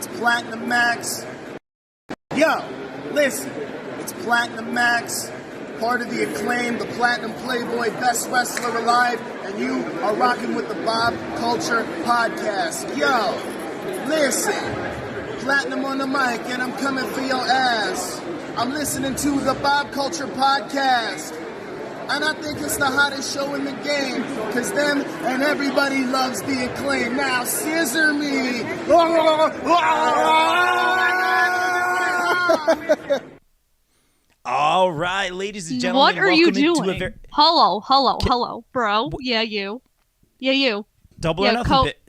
It's Platinum Max. Yo, listen. It's Platinum Max, part of the Acclaim, the Platinum Playboy, best wrestler alive, and you are rocking with the Bob Culture Podcast. Yo, listen. Platinum on the mic, and I'm coming for your ass. I'm listening to the Bob Culture Podcast. And I think it's the hottest show in the game, because them and everybody loves the Acclaim. Now, scissor me. All right, ladies and gentlemen. What are you doing? Hello, bro. Yeah, you. Double or nothing bit.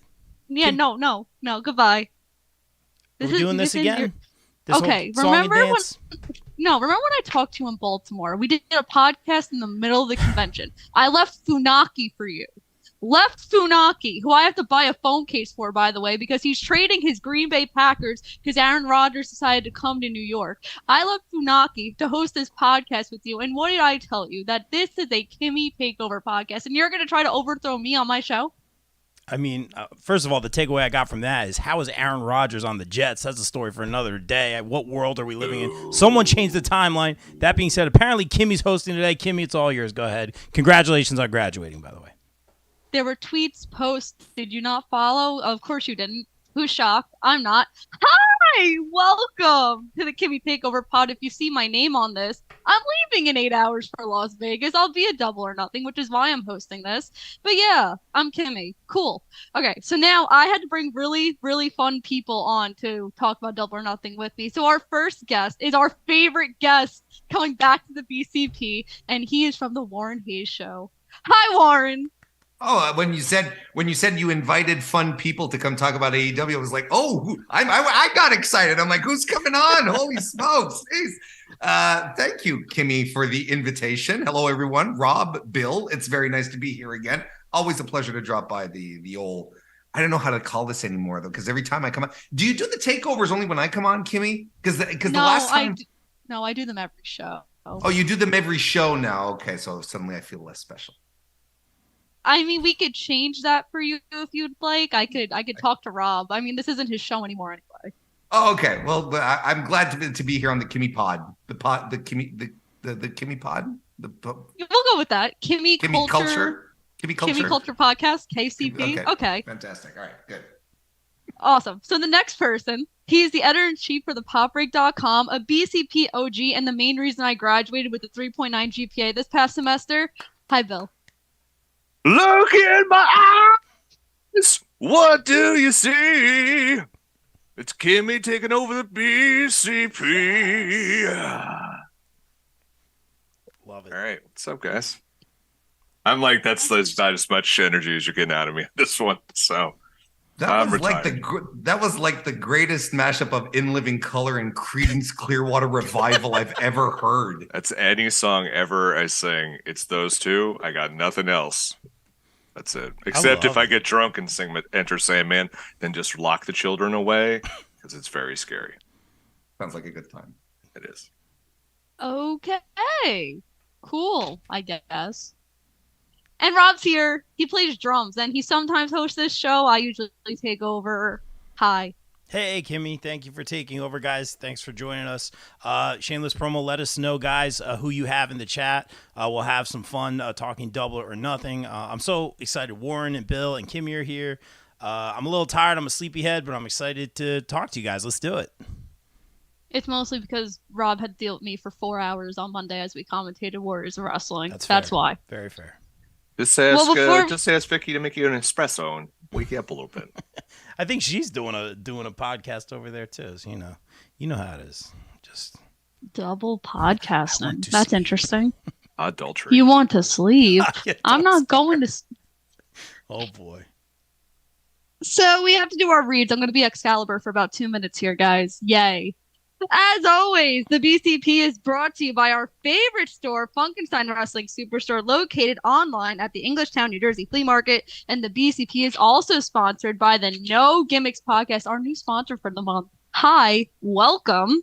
Yeah, no, goodbye. We're doing this again? Okay, remember when I talked to you in Baltimore? We did a podcast in the middle of the convention. I left Funaki for you. Funaki, who I have to buy a phone case for, by the way, because he's trading his Green Bay Packers because Aaron Rodgers decided to come to New York. I left Funaki to host this podcast with you, and what did I tell you? That this is a Kimmy Takeover podcast, and you're going to try to overthrow me on my show? I mean, first of all, the takeaway I got from that is, how is Aaron Rodgers on the Jets? That's a story for another day. What world are we living in? Someone changed the timeline. That being said, apparently Kimmy's hosting today. Kimmy, it's all yours. Go ahead. Congratulations on graduating, by the way. There were tweets, posts. Did you not follow? Of course you didn't. Who's shocked? I'm not. Hi! Welcome to the Kimmy Takeover pod. If you see my name on this, I'm leaving in 8 hours for Las Vegas. I'll be a Double or Nothing, which is why I'm hosting this. But yeah, I'm Kimmy. Cool. Okay, so now I had to bring really, really fun people on to talk about Double or Nothing with me. So our first guest is our favorite guest coming back to the BCP, and he is from the Warren Hayes Show. Hi, Warren. Oh, when you said you invited fun people to come talk about AEW, I was like, oh, I got excited. I'm like, who's coming on? Holy smokes! Thank you, Kimmy, for the invitation. Hello, everyone. Rob, Bill, it's very nice to be here again. Always a pleasure to drop by the old. I don't know how to call this anymore though, because every time I come on, do you do the takeovers only when I come on, Kimmy? Because the last time, I do them every show. Oh, you do them every show now. Okay, so suddenly I feel less special. I mean, we could change that for you if you'd like. I could talk to Rob. I mean, this isn't his show anymore anyway. Oh, okay. Well, I'm glad to be here on the Kimmy Pod. The Kimmy Pod. We'll go with that. Kimmy Culture Podcast, KCP. Okay. Fantastic. All right. Good. Awesome. So the next person, he's the editor-in-chief for the popbreak.com, a BCP OG, and the main reason I graduated with a 3.9 GPA this past semester. Hi, Bill. Look in my eyes. What do you see? It's Kimmy taking over the BCP. Love it. All right. What's up, guys? I'm like, that's not as much energy as you're getting out of me this one. So that was like the greatest mashup of In Living Color and Creedence Clearwater Revival I've ever heard. That's any song ever I sing. It's those two. I got nothing else. That's it. Except if I get drunk and sing Enter Sandman, then just lock the children away because it's very scary. Sounds like a good time. It is. Okay. Cool, I guess. And Rob's here. He plays drums, and he sometimes hosts this show. I usually take over. Hi. Hey, Kimmy. Thank you for taking over, guys. Thanks for joining us. Shameless promo. Let us know, guys, who you have in the chat. We'll have some fun talking Double or Nothing. I'm so excited. Warren and Bill and Kimmy are here. I'm a little tired. I'm a sleepyhead, but I'm excited to talk to you guys. Let's do it. It's mostly because Rob had to deal with me for 4 hours on Monday as we commentated Warriors of Wrestling. That's why. Very fair. Just ask Vicky to make you an espresso and wake you up a little bit. I think she's doing a podcast over there too. So you know how it is. Just double podcasting. That's interesting. Adultery. You want to sleep? I'm not going to. Oh boy. So we have to do our reads. I'm going to be Excalibur for about 2 minutes here, guys. Yay. As always, the BCP is brought to you by our favorite store, Funkenstein Wrestling Superstore, located online at the Englishtown, New Jersey Flea Market. And the BCP is also sponsored by the No Gimmicks podcast, our new sponsor for the month. Hi, welcome.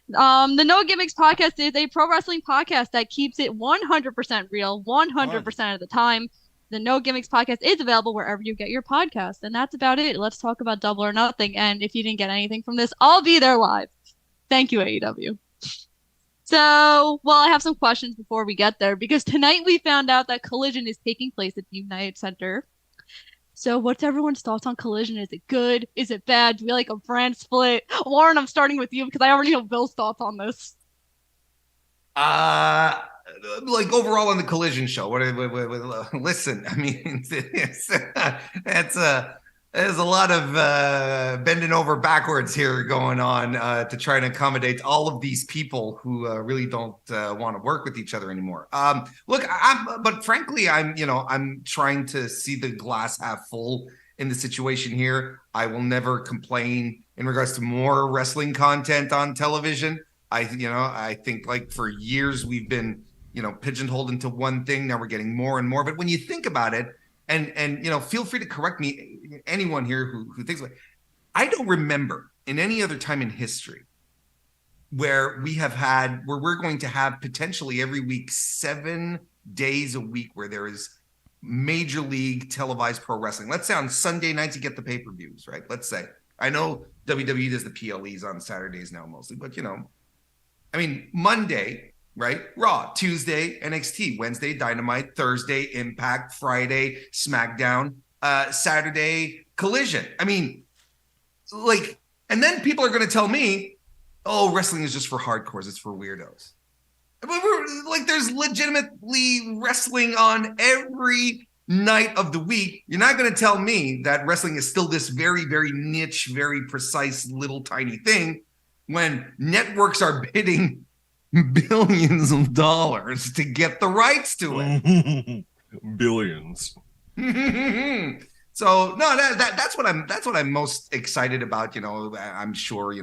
The No Gimmicks podcast is a pro wrestling podcast that keeps it 100% real, 100% of the time. The No Gimmicks podcast is available wherever you get your podcast. And that's about it. Let's talk about Double or Nothing. And if you didn't get anything from this, I'll be there live. Thank you, AEW. So, well, I have some questions before we get there because tonight we found out that Collision is taking place at the United Center. So, what's everyone's thoughts on Collision? Is it good? Is it bad? Do we like a brand split? Warren, I'm starting with you because I already know Bill's thoughts on this. Like overall on the Collision show. Listen, I mean, there's a lot of bending over backwards here going on to try and accommodate all of these people who really don't want to work with each other anymore. But frankly, I'm trying to see the glass half full in the situation here. I will never complain in regards to more wrestling content on television. I think like for years we've been, pigeonholed into one thing. Now we're getting more and more. But when you think about it, and feel free to correct me, anyone here who thinks about it, I don't remember in any other time in history where we're going to have potentially every week 7 days a week where there is major league televised pro wrestling. Let's say on Sunday nights you get the pay-per-views, right? Let's say. I know WWE does the PLEs on Saturdays now mostly, but Monday, right? Raw, Tuesday, NXT, Wednesday, Dynamite, Thursday, Impact, Friday, SmackDown, Saturday, Collision. And then people are going to tell me, oh, wrestling is just for hardcores. It's for weirdos. But there's legitimately wrestling on every night of the week. You're not going to tell me that wrestling is still this very, very niche, very precise little tiny thing when networks are bidding billions of dollars to get the rights to it. Billions. So no, that's what I'm most excited about. I'm sure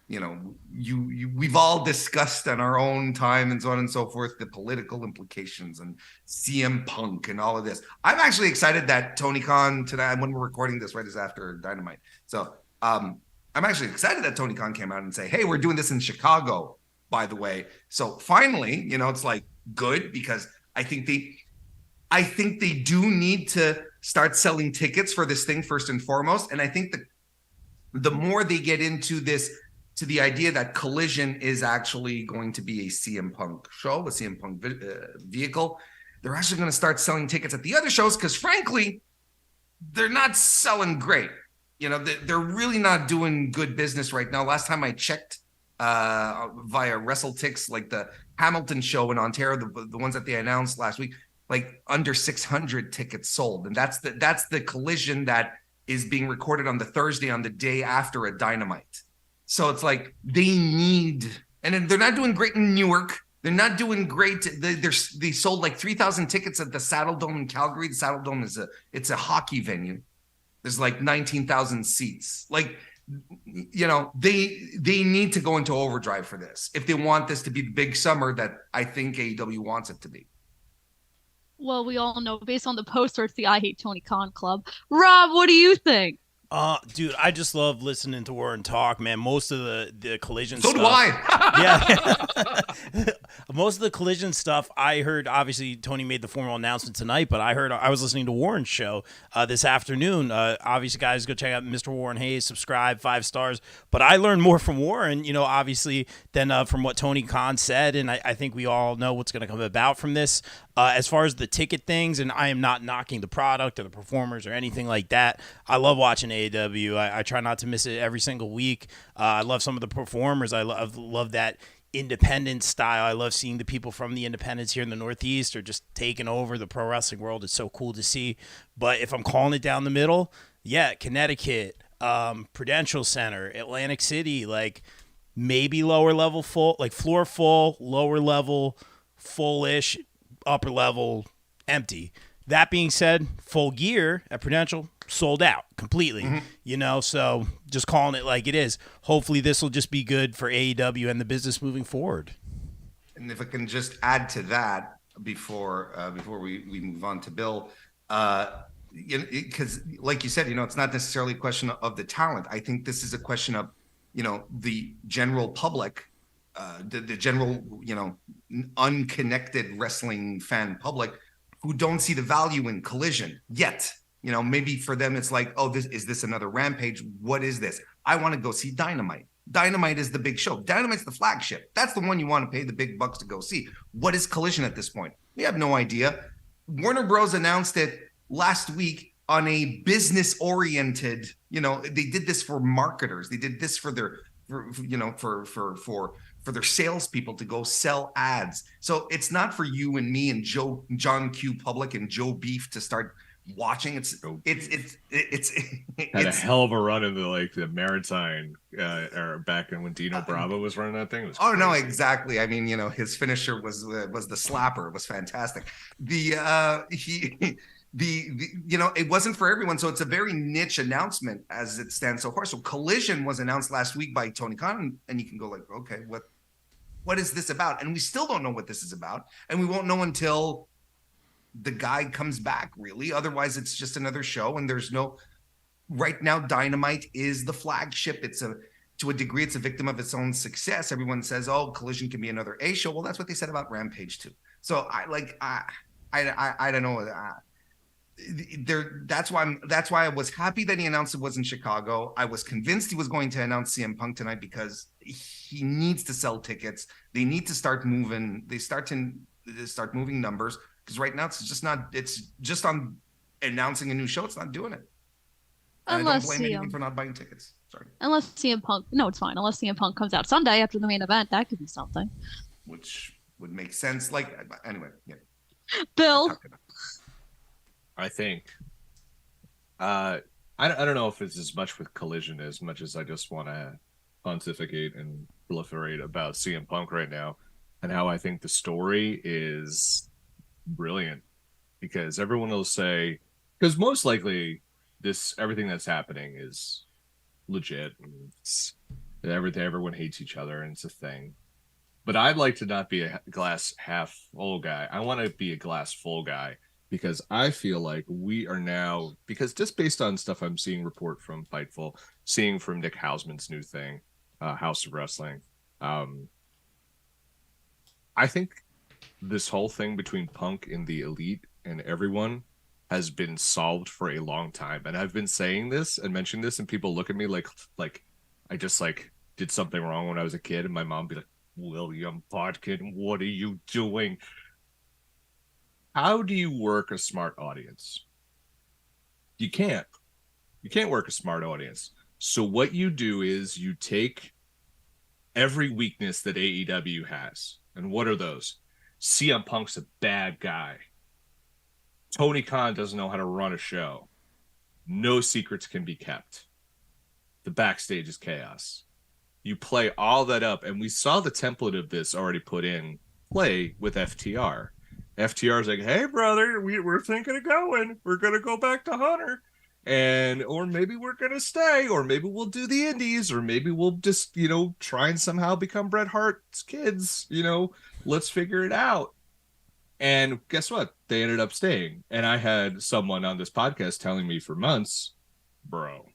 we've all discussed in our own time and so on and so forth the political implications and CM Punk and all of this. I'm actually excited that Tony Khan tonight, when we're recording this right is after Dynamite. So I'm actually excited that Tony Khan came out and say, hey, we're doing this in Chicago, by the way. So finally, it's like good because I think they do need to start selling tickets for this thing first and foremost. And I think the more they get into this, to the idea that Collision is actually going to be a CM Punk show, a CM Punk vehicle, they're actually going to start selling tickets at the other shows because frankly, they're not selling great. They're really not doing good business right now. Last time I checked via WrestleTix, like the Hamilton show in Ontario, the ones that they announced last week, like under 600 tickets sold. And that's the Collision that is being recorded on the Thursday on the day after a Dynamite. So it's like they need, and they're not doing great in Newark. They're not doing great. They sold like 3,000 tickets at the Saddle Dome in Calgary. The Saddle Dome it's a hockey venue. There's like 19,000 seats. Like, they need to go into overdrive for this if they want this to be the big summer that I think AEW wants it to be. Well, we all know based on the poster, it's the I Hate Tony Khan Club. Rob, what do you think? Dude, I just love listening to Warren talk, man. Most of the Collision stuff. So do I. Yeah. Most of the Collision stuff I heard, obviously Tony made the formal announcement tonight, but I was listening to Warren's show this afternoon. Obviously, guys, go check out Mr. Warren Hayes, subscribe, 5 stars. But I learned more from Warren, obviously, than from what Tony Khan said, and I think we all know what's going to come about from this. As far as the ticket things, and I am not knocking the product or the performers or anything like that. I love watching AEW. I try not to miss it every single week. I love some of the performers. I love that independent style. I love seeing the people from the independents here in the Northeast are just taking over the pro wrestling world. It's so cool to see. But if I'm calling it down the middle, yeah, Connecticut, Prudential Center, Atlantic City, like maybe lower level full, like floor full, lower level full-ish, upper level empty. That being said, Full Gear at Prudential sold out completely. So just calling it like it is. Hopefully this will just be good for AEW and the business moving forward. And if I can just add to that before we move on to Bill, because like you said, it's not necessarily a question of the talent. I think this is a question of the general public, the general unconnected wrestling fan public who don't see the value in Collision yet. You know, maybe for them it's like, oh, is this another Rampage? What is this? I want to go see Dynamite. Dynamite is the big show. Dynamite's the flagship. That's the one you want to pay the big bucks to go see. What is Collision at this point? We have no idea. Warner Bros. Announced it last week on a business-oriented, you know, they did this for marketers. They did this for their, for their salespeople to go sell ads. So it's not for you and me and John Q. Public and Joe Beef to start watching. It's had a hell of a run in the Maritime or back in when Dino Bravo was running that thing. It was crazy. No, exactly. I mean, you know, his finisher was the slapper. It was fantastic. You know, it wasn't for everyone, so it's a very niche announcement as it stands so far. So Collision was announced last week by Tony Khan, and you can go like, okay, what is this about? And we still don't know what this is about, and we won't know until the guy comes back, really. Otherwise, it's just another show, and there's no. Right now, Dynamite is the flagship. To a degree, it's a victim of its own success. Everyone says, "Oh, Collision can be another A show." Well, that's what they said about Rampage too. So I don't know. That's why I was happy that he announced it was in Chicago. I was convinced he was going to announce CM Punk tonight because he needs to sell tickets. They need to start moving. They start moving numbers, because right now it's just on announcing a new show. It's not doing it. And I don't blame anyone for not buying tickets. Sorry. Unless CM Punk, no, it's fine. Unless CM Punk comes out Sunday after the main event, that could be something. Which would make sense. Like, anyway, yeah. Bill. I think I don't know if it's as much with Collision as much as I just want to pontificate and proliferate about CM Punk right now, and how I think the story is brilliant, because everyone will say, because most likely everything that's happening is legit, and everyone hates each other and it's a thing. But I'd like to not be a glass half full guy. I want to be a glass full guy. Because I feel like we are now, because just based on stuff I'm seeing report from Fightful, seeing from Nick Hausman's new thing, House of Wrestling, I think this whole thing between Punk and the Elite and everyone has been solved for a long time. And I've been saying this and mentioning this, and people look at me like I just did something wrong when I was a kid, and my mom be like, "William Bodkin, what are you doing?" How do you work a smart audience? You can't work a smart audience. So what you do is you take every weakness that AEW has. And what are those? CM Punk's a bad guy. Tony Khan doesn't know how to run a show. No secrets can be kept. The backstage is chaos. You play all that up, and we saw the template of this already put in play with FTR. FTR's like, "Hey, brother, we're thinking of going. We're going to go back to Hunter. Or maybe we're going to stay, or maybe we'll do the indies, or maybe we'll just, try and somehow become Bret Hart's kids. Let's figure it out." And guess what? They ended up staying. And I had someone on this podcast telling me for months, "Bro,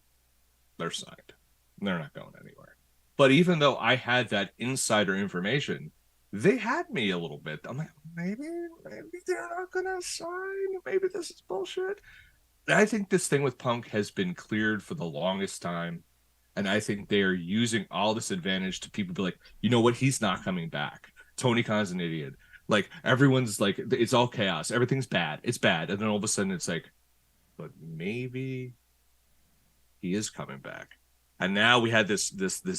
they're signed. They're not going anywhere." But even though I had that insider information, they had me a little bit. I'm like, maybe they're not gonna sign. Maybe this is bullshit. And I think this thing with Punk has been cleared for the longest time, and I think they are using all this advantage to people be like, "You know what? He's not coming back. Tony Khan's an idiot." Like, everyone's like, it's all chaos. Everything's bad. It's bad. And then all of a sudden it's like, but maybe he is coming back. And now we had this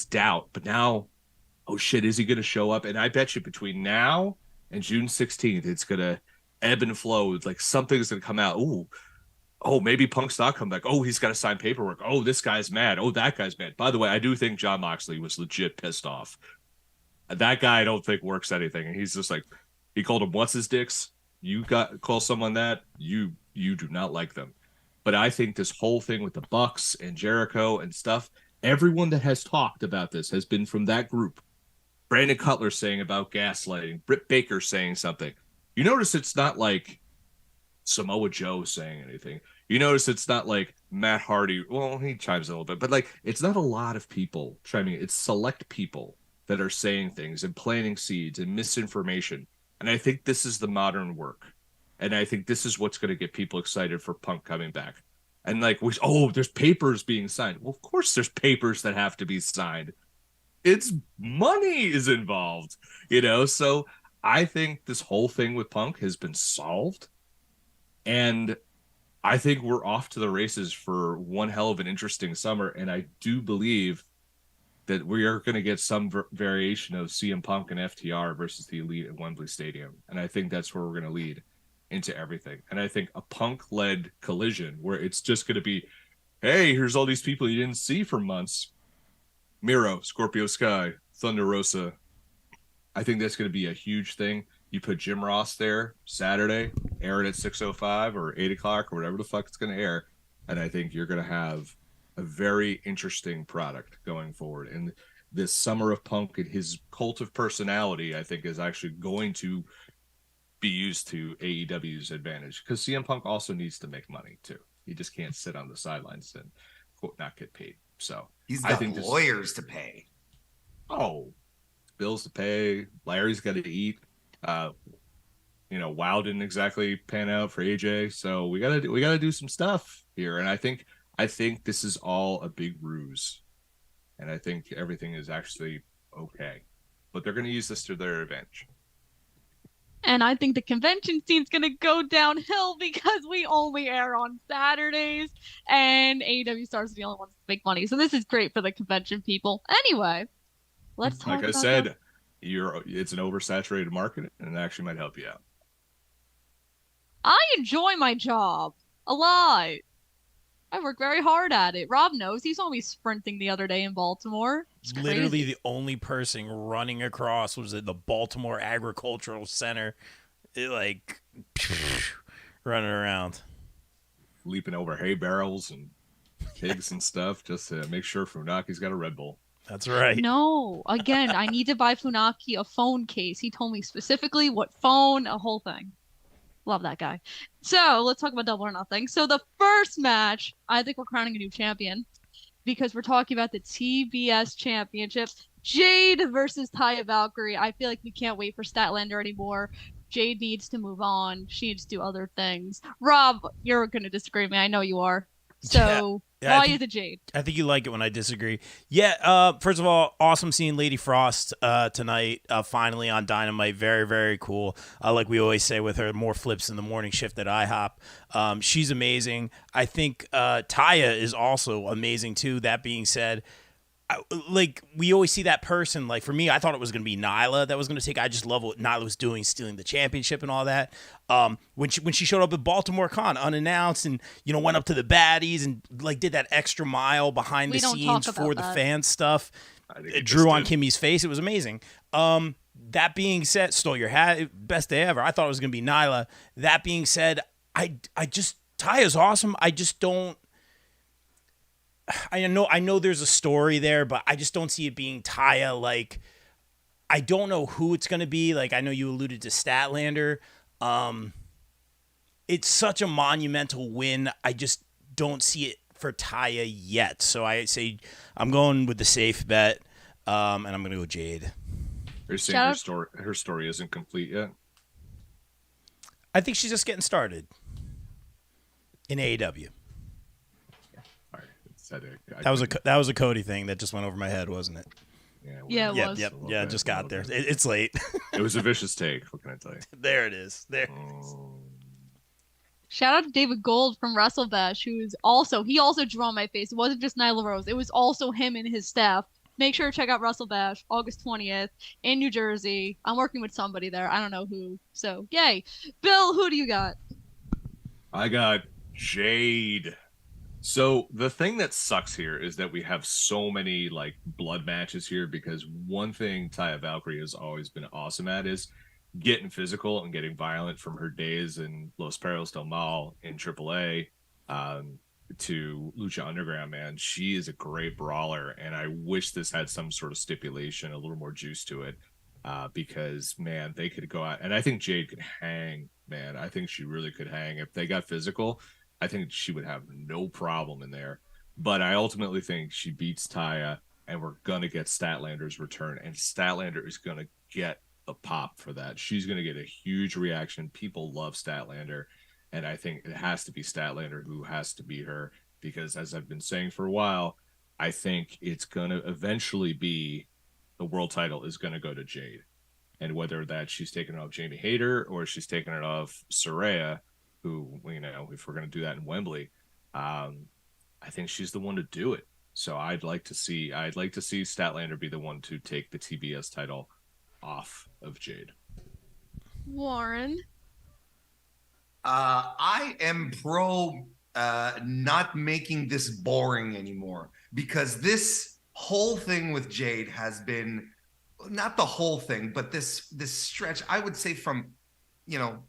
doubt, but now, oh shit, is he going to show up? And I bet you between now and June 16th, it's going to ebb and flow. Like, something's going to come out. Oh, maybe Punk's not come back. Oh, he's got to sign paperwork. Oh, this guy's mad. Oh, that guy's mad. By the way, I do think Jon Moxley was legit pissed off. That guy I don't think works anything. And he's just like, he called him what's his dicks. You call someone that, you do not like them. But I think this whole thing with the Bucks and Jericho and stuff, everyone that has talked about this has been from that group. Brandon Cutler saying about gaslighting, Britt Baker saying something. You notice it's not like Samoa Joe saying anything. You notice it's not like Matt Hardy. Well, he chimes in a little bit, but like, it's not a lot of people chiming in. It's select people that are saying things and planting seeds and misinformation. And I think this is the modern work. And I think this is what's going to get people excited for Punk coming back. And like, there's papers being signed. Well, of course there's papers that have to be signed. It's money is involved, So I think this whole thing with Punk has been solved. And I think we're off to the races for one hell of an interesting summer. And I do believe that we are going to get some variation of CM Punk and FTR versus the Elite at Wembley Stadium. And I think that's where we're going to lead into everything. And I think a Punk-led collision where it's just going to be, hey, here's all these people you didn't see for months. Miro, Scorpio Sky, Thunder Rosa. I think that's going to be a huge thing. You put Jim Ross there Saturday, air it at 6:05 or 8 o'clock or whatever the fuck it's going to air. And I think you're going to have a very interesting product going forward. And this summer of Punk and his cult of personality, I think, is actually going to be used to AEW's advantage, because CM Punk also needs to make money too. He just can't sit on the sidelines and quote not get paid. So he's got lawyers to pay. Oh, bills to pay. Larry's got to eat. WoW didn't exactly pan out for AJ, so we gotta do some stuff here. And I think this is all a big ruse, and I think everything is actually okay, but they're going to use this to their advantage. And I think the convention scene's going to go downhill because we only air on Saturdays, and AEW Stars are the only ones to make money. So this is great for the convention people. Anyway, let's talk. Like I said, it's an oversaturated market, and it actually might help you out. I enjoy my job a lot. I work very hard at it. Rob knows. He saw me sprinting the other day in Baltimore. Literally the only person running across was at the Baltimore Agricultural Center. Running around. Leaping over hay barrels and pigs and stuff just to make sure Funaki's got a Red Bull. That's right. No, again, I need to buy Funaki a phone case. He told me specifically what phone, a whole thing. Love that guy. So let's talk about Double or Nothing. So the first match, I think we're crowning a new champion because we're talking about the TBS Championship. Jade versus Taya Valkyrie. I feel like we can't wait for Statlander anymore. Jade needs to move on. She needs to do other things. Rob, you're going to disagree with me. I know you are. So why is it Jade? I think you like it when I disagree. Yeah, first of all, awesome seeing Lady Frost tonight, finally on Dynamite. Very, very cool. Like we always say with her, more flips in the morning shift at IHOP. She's amazing. I think Taya is also amazing too. That being said, we always see that person. Like for me, I thought it was going to be Nyla that was going to take. I just love what Nyla was doing, stealing the championship and all that. When she showed up at Baltimore Con unannounced and went up to the baddies and did that extra mile behind the scenes for the fan stuff. It drew on Kimmy's face. It was amazing. That being said, stole your hat, best day ever. I thought it was going to be Nyla. That being said, Taya's awesome. I just don't. I know there's a story there, but I just don't see it being Taya. I don't know who it's going to be. I know you alluded to Statlander. It's such a monumental win. I just don't see it for Taya yet. So I say I'm going with the safe bet, and I'm going to go Jade. You're saying her story isn't complete yet? I think she's just getting started in AEW. That was a Cody thing that just went over my head, wasn't it? Yeah, it was. Yep. Yeah, it just got there. It's late. It was a vicious take. What can I tell you? There it is. Shout out to David Gold from WrestleBash, he also drew on my face. It wasn't just Nyla Rose. It was also him and his staff. Make sure to check out WrestleBash, August 20th in New Jersey. I'm working with somebody there. I don't know who. So, yay. Bill, who do you got? I got Jade. So the thing that sucks here is that we have so many blood matches here, because one thing Taya Valkyrie has always been awesome at is getting physical and getting violent, from her days in Los Perros del Mal in AAA to Lucha Underground, man. She is a great brawler, and I wish this had some sort of stipulation, a little more juice to it, because, man, they could go out. And I think Jade could hang, man. I think she really could hang. If they got physical, I think she would have no problem in there. But I ultimately think she beats Taya, and we're going to get Statlander's return. And Statlander is going to get a pop for that. She's going to get a huge reaction. People love Statlander, and I think it has to be Statlander who has to be her, because as I've been saying for a while, I think it's going to eventually be the world title is going to go to Jade. And whether that she's taking it off Jamie Hayter or she's taking it off Saraya, who, you know, if we're going to do that in Wembley, I think she's the one to do it. So I'd like to see Statlander be the one to take the TBS title off of Jade. Warren. I am pro not making this boring anymore, because this whole thing with Jade has been, not the whole thing, but this stretch, I would say from, you know,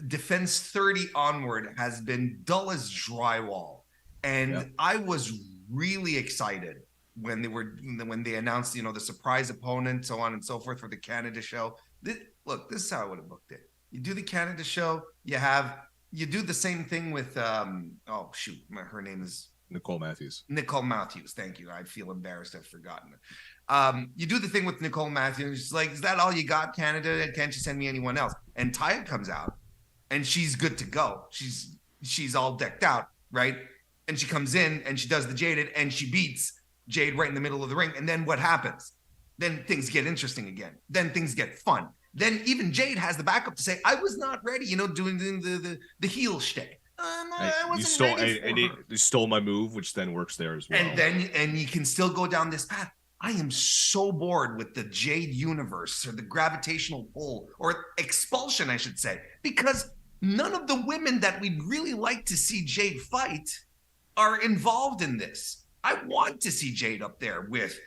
Defense 30 onward has been dull as drywall. And I was really excited when they announced, you know, the surprise opponent, so on and so forth, for the Canada show. This is how I would have booked it. You do the Canada show, you do the same thing with her name is Nicole Matthews. Nicole Matthews, thank you. I feel embarrassed, I've forgotten it. You do the thing with Nicole Matthews. She's like, is that all you got, Canada? Can't you send me anyone else? And Taya comes out, and she's good to go. She's all decked out, right? And she comes in, and she does the Jaded, and she beats Jade right in the middle of the ring. And then what happens? Then things get interesting again. Then things get fun. Then even Jade has the backup to say, I was not ready, you know, doing the heel shtick. You stole my move, which then works there as well. And you can still go down this path. I am so bored with the Jade universe, or the gravitational pull, or expulsion, I should say, because none of the women that we'd really like to see Jade fight are involved in this. I want to see Jade up there with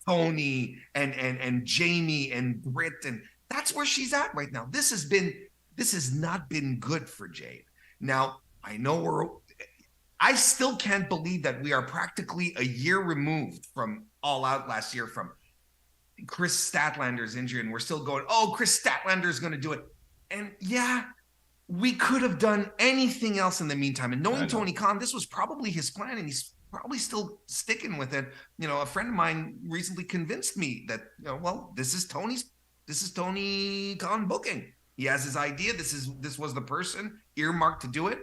Tony and Jamie and Britt, and that's where she's at right now. This has not been good for Jade. Now, I know I still can't believe that we are practically a year removed from All Out last year, from Chris Statlander's injury, and we're still going, oh, Chris Statlander is going to do it. And yeah, we could have done anything else in the meantime. And knowing Tony Khan, this was probably his plan, and he's probably still sticking with it. You know, a friend of mine recently convinced me that, you know, well, this is Tony Khan booking. He has his idea. This was the person earmarked to do it.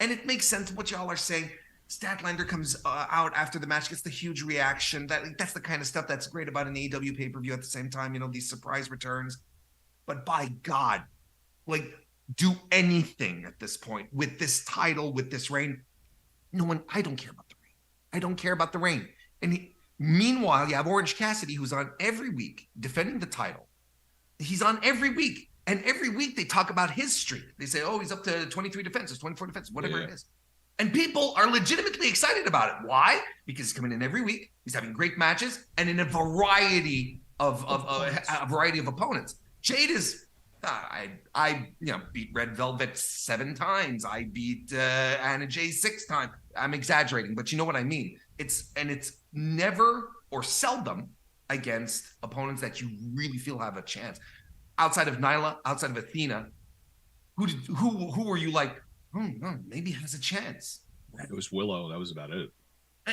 And it makes sense what y'all are saying. Statlander comes out after the match, gets the huge reaction. That's the kind of stuff that's great about an AEW pay-per-view at the same time, you know, these surprise returns. But by God, like, do anything at this point with this title, with this reign. I don't care about the reign. I don't care about the reign. And meanwhile, you have Orange Cassidy, who's on every week defending the title. He's on every week. And every week they talk about his streak. They say, oh, he's up to 23 defenses, 24 defenses, whatever it is. And people are legitimately excited about it. Why? Because he's coming in every week. He's having great matches, and in a variety of opponents. Jade is, I beat Red Velvet 7 times. I beat Anna Jay 6 times. I'm exaggerating, but you know what I mean. It's never or seldom against opponents that you really feel have a chance. Outside of Nyla, outside of Athena, who were you like, maybe has a chance? It was Willow. That was about it.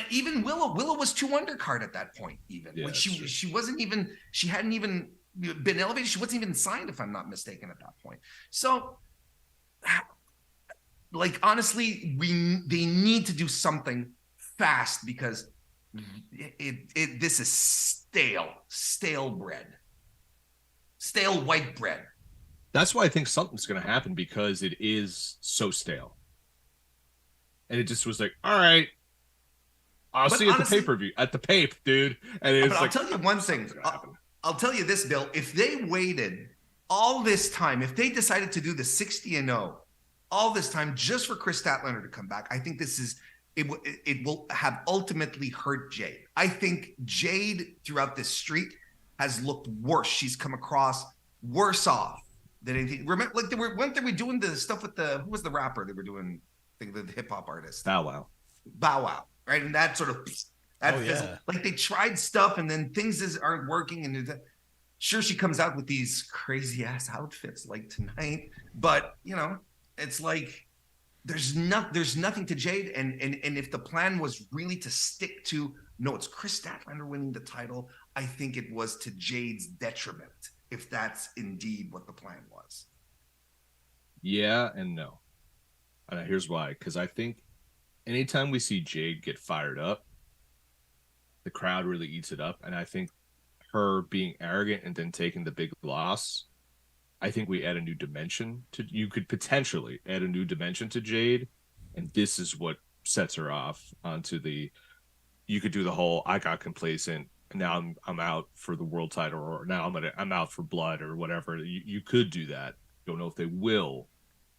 Even Willow was 2 undercard at that point. Even yeah, she wasn't even, she hadn't even been elevated. She wasn't even signed, if I'm not mistaken, at that point. So, like, honestly, they need to do something fast, because this is stale bread. Stale white bread. That's why I think something's going to happen, because it is so stale. And it just was like, all right, I'll see you at the pay-per-view, at the pape, dude. And it's I'll tell you one thing. I'll tell you this, Bill. If they waited all this time, if they decided to do the 60-0 all this time just for Chris Statlander to come back, I think it will have ultimately hurt Jade. I think Jade throughout this streak has looked worse. She's come across worse off than anything. Remember, like weren't they doing the stuff with who was the rapper they were doing? The hip hop artist. Bow Wow, right? And that sort of like they tried stuff, and then things aren't working. And sure, she comes out with these crazy ass outfits like tonight, but you know, it's like there's nothing to Jade. And if the plan was really to stick to, no, it's Chris Statlander winning the title, I think it was to Jade's detriment. if that's indeed what the plan was. Yeah and no. And here's why. Because I think anytime we see Jade get fired up, the crowd really eats it up. And I think her being arrogant and then taking the big loss, I think we add a new dimension to, you could potentially add a new dimension to Jade. And this is what sets her off onto the, you could do the whole, I got complacent and now I'm out for the world title, or now I'm out for blood or whatever. You could do that. Don't know if they will,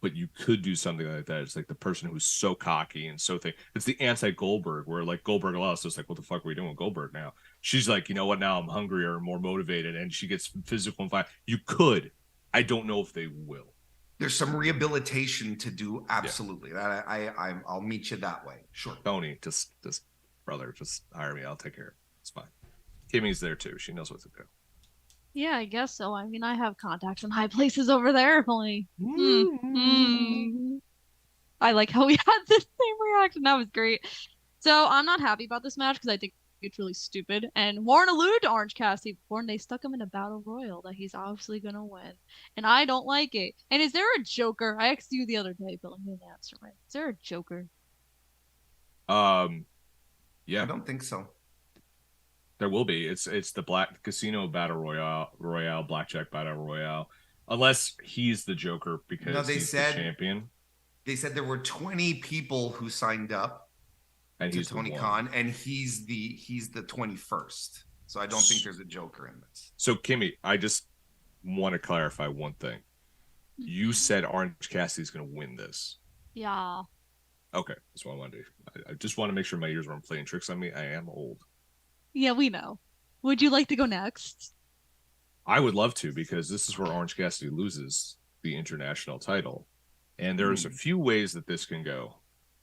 but you could do something like that. It's like the person who's so cocky and so thing. It's the anti-Goldberg, where like Goldberg lost. So it's like, what the fuck are we doing with Goldberg now? She's like, you know what? Now I'm hungrier and more motivated, and she gets physical and fight. You could. I don't know if they will. There's some rehabilitation to do. Absolutely. Yeah. That I'll meet you that way. Sure. Tony, just brother, just hire me. I'll take care of it. It's fine. Kimmy's there too. She knows what to do. Yeah, I guess so. I mean, I have contacts in high places over there. If only. I like how we had the same reaction. That was great. So I'm not happy about this match because I think it's really stupid. And Warren alluded to Orange Cassidy before, and they stuck him in a battle royal that he's obviously gonna win. And I don't like it. And is there a Joker? I asked you the other day, but let me answer me. Is there a Joker? Yeah. I don't think so. There will be. It's the Black Casino Battle Royale, Blackjack Battle Royale. Unless he's the Joker because he's the champion. They said there were 20 people who signed up and to Tony Khan, and he's the 21st. So I don't think there's a Joker in this. So Kimmy, I just want to clarify one thing. You said Orange Cassidy's going to win this. Yeah. Okay, that's what I wanted to do. I just want to make sure my ears weren't playing tricks on me. I am old. Yeah, we know. Would you like to go next? I would love to, because this is where Orange Cassidy loses the international title. And there's a few ways that this can go.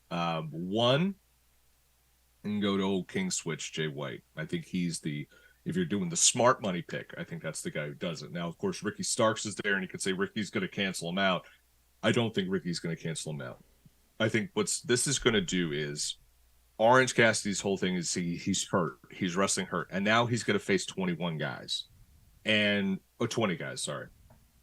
One, and go to old King Switch, Jay White. I think he's if you're doing the smart money pick, I think that's the guy who does it. Now, of course, Ricky Starks is there, and you could say Ricky's going to cancel him out. I don't think Ricky's going to cancel him out. I think this is going to do is Orange Cassidy's whole thing is he's hurt. He's wrestling hurt. And now he's going to face 21 guys. 20 guys, sorry.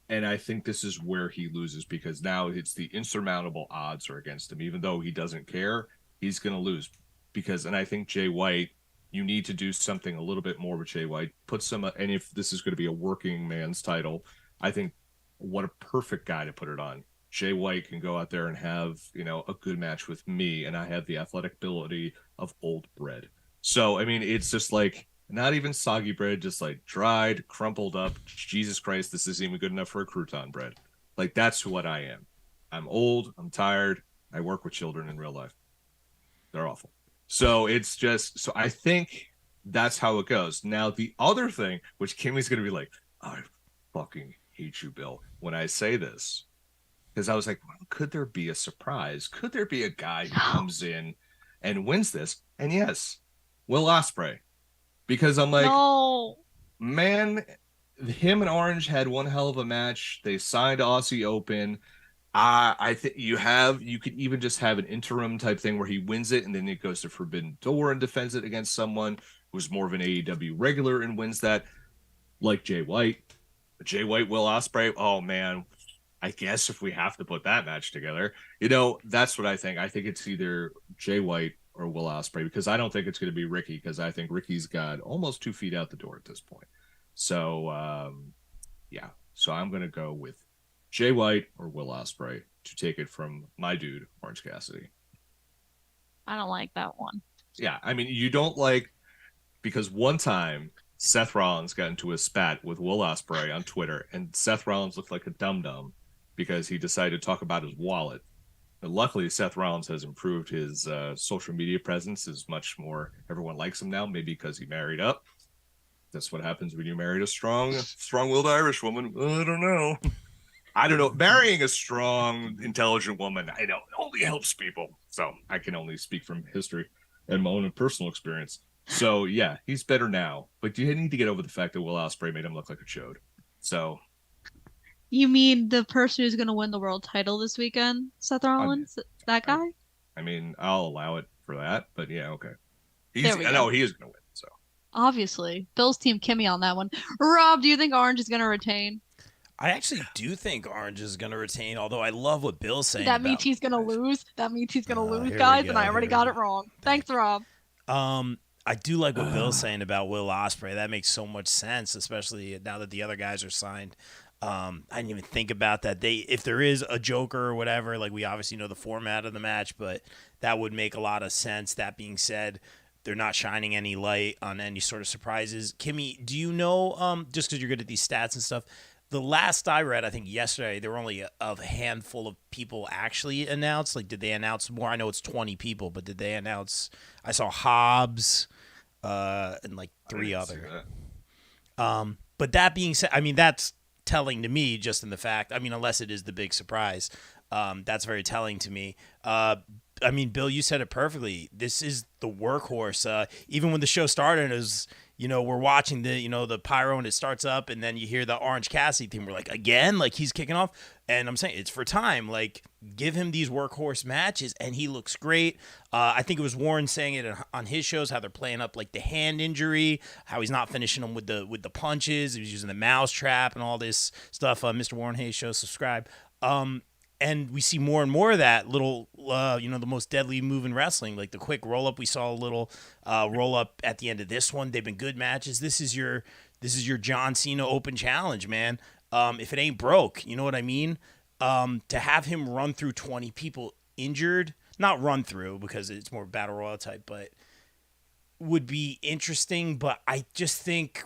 And I think this is where he loses, because now it's the insurmountable odds are against him. Even though he doesn't care, he's going to lose. And I think Jay White, you need to do something a little bit more with Jay White. And if this is going to be a working man's title, I think what a perfect guy to put it on. Jay White can go out there and have, a good match with me, and I have the athletic ability of old bread. So, I mean, it's just like, not even soggy bread, just like dried, crumpled up. Jesus Christ, this isn't even good enough for a crouton bread. Like, that's what I am. I'm old. I'm tired. I work with children in real life. They're awful. So it's just, so I think that's how it goes. Now, the other thing, which Kimmy's going to be like, I fucking hate you, Bill, when I say this. Because I was like, well, could there be a surprise? Could there be a guy who comes in and wins this? And yes, Will Ospreay. Because I'm like, no. Man, him and Orange had one hell of a match. They signed Aussie Open. I think you could even just have an interim type thing where he wins it and then it goes to Forbidden Door and defends it against someone who's more of an AEW regular and wins that, like Jay White. Jay White, Will Ospreay. Oh man, I guess if we have to put that match together, that's what I think. I think it's either Jay White or Will Ospreay, because I don't think it's going to be Ricky, because I think Ricky's got almost 2 feet out the door at this point. So, yeah. So I'm going to go with Jay White or Will Ospreay to take it from my dude, Orange Cassidy. I don't like that one. Yeah. I mean, you don't like, because one time Seth Rollins got into a spat with Will Ospreay on Twitter, and Seth Rollins looked like a dum-dum because he decided to talk about his wallet. And luckily, Seth Rollins has improved his social media presence. Is much more, everyone likes him now, maybe because he married up. That's what happens when you married a strong-willed Irish woman. I don't know. Marrying a strong, intelligent woman, I know, only helps people. So I can only speak from history and my own personal experience. So yeah, he's better now. But you need to get over the fact that Will Ospreay made him look like a chode. So. You mean the person who's going to win the world title this weekend, Seth Rollins? That guy? I mean, I'll allow it for that, but yeah, okay. I know he is going to win. So Obviously. Bill's team Kimmy on that one. Rob, do you think Orange is going to retain? I actually do think Orange is going to retain, although I love what Bill's saying That about. means he's going to lose. That means he's going to lose, Here we guys, go, and I already here we got it go. wrong. Thanks, Rob. I do like what Bill's saying about Will Ospreay. That makes so much sense, especially now that the other guys are signed. I didn't even think about that. If there is a Joker or whatever, like we obviously know the format of the match, but that would make a lot of sense. That being said, they're not shining any light on any sort of surprises. Kimmy, do you know, just because you're good at these stats and stuff, the last I read, I think yesterday, there were only a handful of people actually announced. Like, did they announce more? I know it's 20 people, but did they announce? I saw Hobbs and like three other. But that being said, I mean, that's telling to me just in the fact, I mean, unless it is the big surprise, that's very telling to me. I mean, Bill, you said it perfectly. This is the workhorse. Even when the show started, it was, we're watching the pyro and it starts up and then you hear the Orange Cassidy theme. We're like, again, like he's kicking off. And I'm saying it's for time. Like, give him these workhorse matches and he looks great. I think it was Warren saying it on his shows, how they're playing up like the hand injury, how he's not finishing them with the punches. He was using the mouse trap and all this stuff. Mr. Warren Hayes show, subscribe. And we see more and more of that little, the most deadly move in wrestling, like the quick roll up. We saw a little roll up at the end of this one. They've been good matches. This is your John Cena Open Challenge, man. If it ain't broke, you know what I mean? To have him run through 20 people injured, not run through because it's more battle royal type, but would be interesting. But I just think,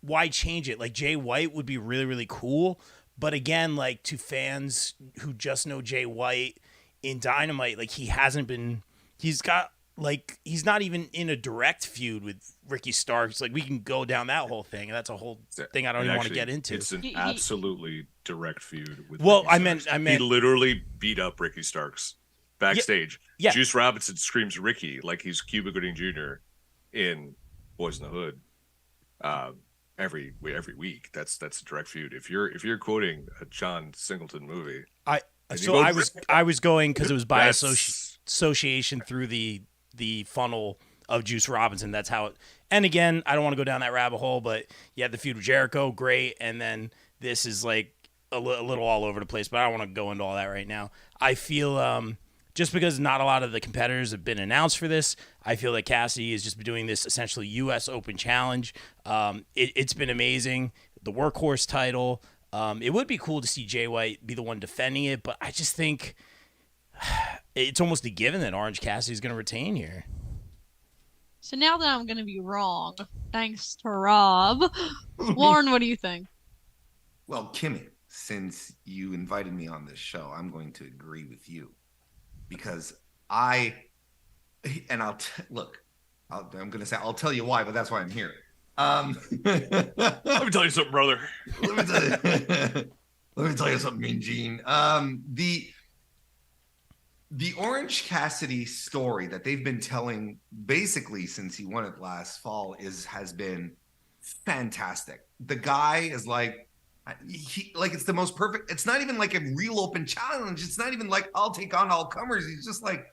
why change it? Like Jay White would be really, really cool. But again, like to fans who just know Jay White in Dynamite, like he's not even in a direct feud with Ricky Starks. Like we can go down that whole thing. And that's a whole thing I don't even want to get into. It's an absolutely direct feud with Well, Ricky I meant he literally beat up Ricky Starks backstage. Yeah. Juice Robinson screams Ricky like he's Cuba Gooding Jr. in Boys in the Hood. Every week, that's a direct feud. If you're quoting a John Singleton movie, I was going because it was by association through the funnel of Juice Robinson. That's how it. And again, I don't want to go down that rabbit hole, but you had the feud with Jericho, great, and then this is like a little all over the place. But I don't want to go into all that right now. I feel just because not a lot of the competitors have been announced for this, I feel that Cassidy is just doing this essentially U.S. Open Challenge. It's been amazing. The workhorse title. It would be cool to see Jay White be the one defending it, but I just think it's almost a given that Orange Cassidy is going to retain here. So now that I'm going to be wrong, thanks to Rob. Warren, what do you think? Well, Kimmy, since you invited me on this show, I'm going to agree with you. Because I'm going to say, I'll tell you why, but that's why I'm here. let me tell you something, brother. Let me tell you something, Mean Gene. The Orange Cassidy story that they've been telling basically since he won it last fall has been fantastic. The guy is like, it's the most perfect. It's not even like a real open challenge. It's not even like I'll take on all comers. He's just like,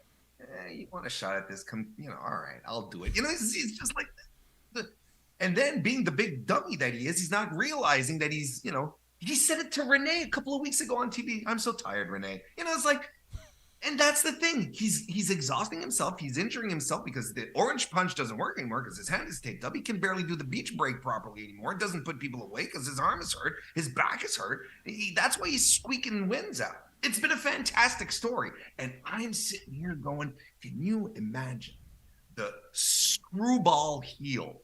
you want a shot at this? Come, all right, I'll do it. He's just like, and then being the big dummy that he is, he's not realizing that he's, he said it to Renee a couple of weeks ago on TV. I'm so tired, Renee. It's like, and that's the thing. He's exhausting himself. He's injuring himself because the orange punch doesn't work anymore because his hand is taped up. He can barely do the beach break properly anymore. It doesn't put people away because his arm is hurt. His back is hurt. That's why he's squeaking wins out. It's been a fantastic story. And I'm sitting here going, can you imagine the screwball heel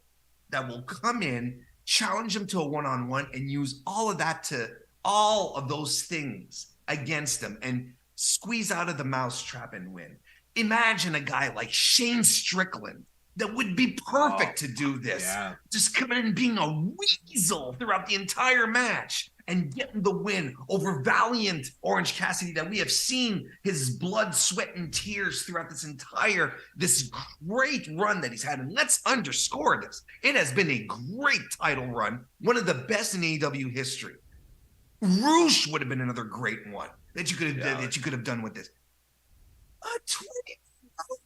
that will come in, challenge him to a one-on-one and use all of those things against him and squeeze out of the mousetrap and win. Imagine a guy like Shane Strickland that would be perfect to do this. Yeah. Just coming in and being a weasel throughout the entire match and getting the win over valiant Orange Cassidy that we have seen his blood, sweat, and tears throughout this great run that he's had. And let's underscore this. It has been a great title run, one of the best in AEW history. Roosh would have been another great one that you could have done with this. A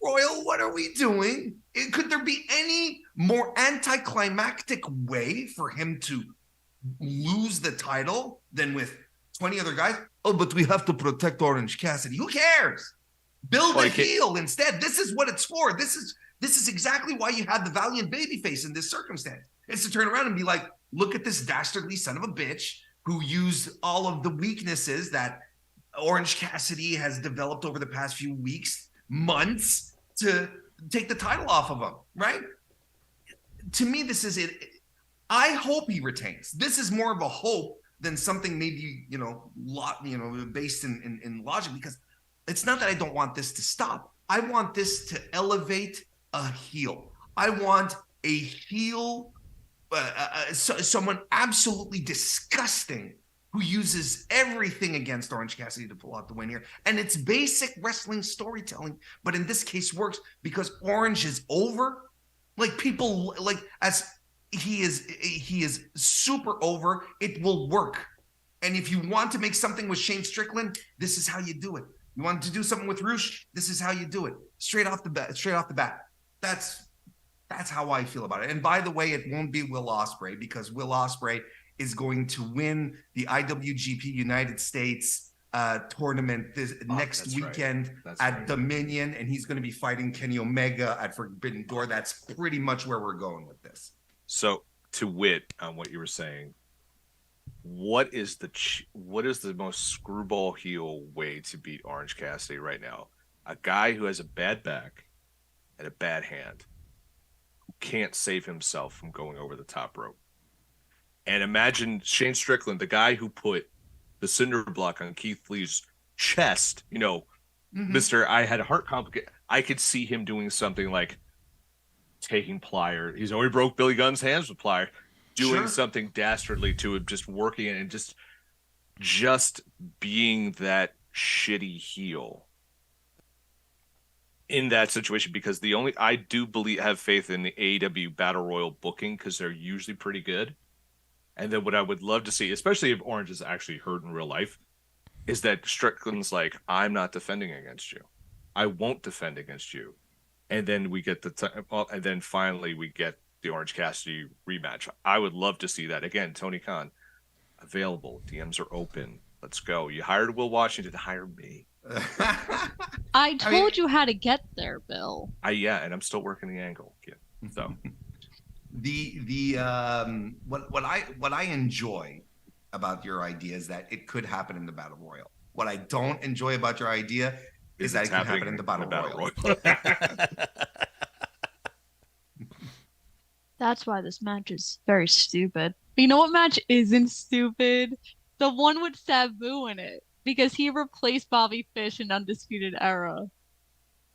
Royal, what are we doing? Could there be any more anticlimactic way for him to lose the title than with 20 other guys? Oh, but we have to protect Orange Cassidy. Who cares? Build a heel instead. This is what it's for. This is exactly why you have the valiant babyface in this circumstance. It's to turn around and be like, look at this dastardly son of a bitch who used all of the weaknesses that Orange Cassidy has developed over the past few weeks, months, to take the title off of him, right? To me, this is it. I hope he retains. This is more of a hope than something maybe, based in logic, because it's not that I don't want this to stop. I want this to elevate a heel. I want a heel, someone absolutely disgusting who uses everything against Orange Cassidy to pull out the win here. And it's basic wrestling storytelling, but in this case works because Orange is over. Like, people, like, as he is super over, it will work. And if you want to make something with Shane Strickland, this is how you do it. You want to do something with Roosh, this is how you do it. Straight off the bat. That's how I feel about it. And by the way, it won't be Will Ospreay, because Will Ospreay is going to win the IWGP United States tournament next weekend at Dominion, and he's going to be fighting Kenny Omega at Forbidden Door. That's pretty much where we're going with this. So, to wit on what you were saying, what is the most screwball heel way to beat Orange Cassidy right now? A guy who has a bad back and a bad hand, who can't save himself from going over the top rope. And imagine Shane Strickland, the guy who put the cinder block on Keith Lee's chest, Mr. I had a heart complication. I could see him doing something like taking pliers. He's already broke Billy Gunn's hands with pliers, doing something dastardly to him, just working it and just being that shitty heel in that situation. Because I do have faith in the AEW Battle Royal booking, because they're usually pretty good. And then what I would love to see, especially if Orange is actually hurt in real life, is that Strickland's like, I'm not defending against you. I won't defend against you. And then we get and then finally we get the Orange Cassidy rematch. I would love to see that. Again, Tony Khan, available. DMs are open. Let's go. You hired Will Washington, hire me. I told you how to get there, Bill. And I'm still working the angle. Yeah. So what I enjoy about your idea is that it could happen in the Battle Royal. What I don't enjoy about your idea is that it can happen in the Battle Royal. That's why this match is very stupid. But you know what match isn't stupid? The one with Sabu in it, because he replaced Bobby Fish in Undisputed Era.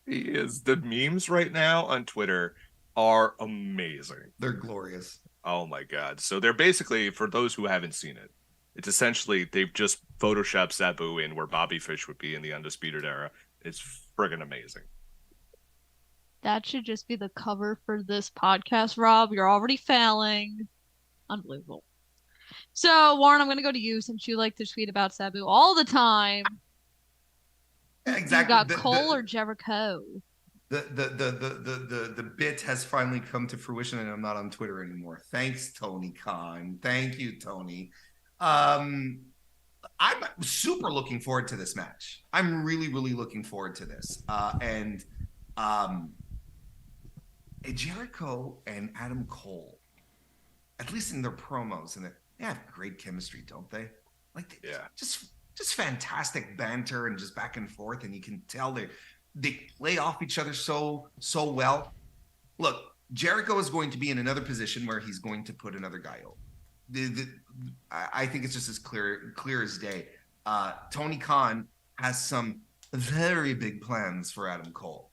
He is. The memes right now on Twitter are amazing. They're glorious. Oh my god. So they're basically, for those who haven't seen it, it's essentially they've just photoshopped Sabu in where Bobby Fish would be in the Undisputed Era. It's friggin' amazing. That should just be the cover for this podcast, Rob. You're already failing. Unbelievable. So, Warren, I'm going to go to you, since you like to tweet about Sabu all the time. Exactly. You got Cole or Jericho? The bit has finally come to fruition, and I'm not on Twitter anymore. Thanks, Tony Khan. Thank you, Tony. I'm super looking forward to this match. I'm really, really looking forward to this. Jericho and Adam Cole, at least in their promos, and they have great chemistry, don't they? Like, just fantastic banter and just back and forth, and you can tell they play off each other so well. Look, Jericho is going to be in another position where he's going to put another guy over. I think it's just as clear as day. Tony Khan has some very big plans for Adam Cole.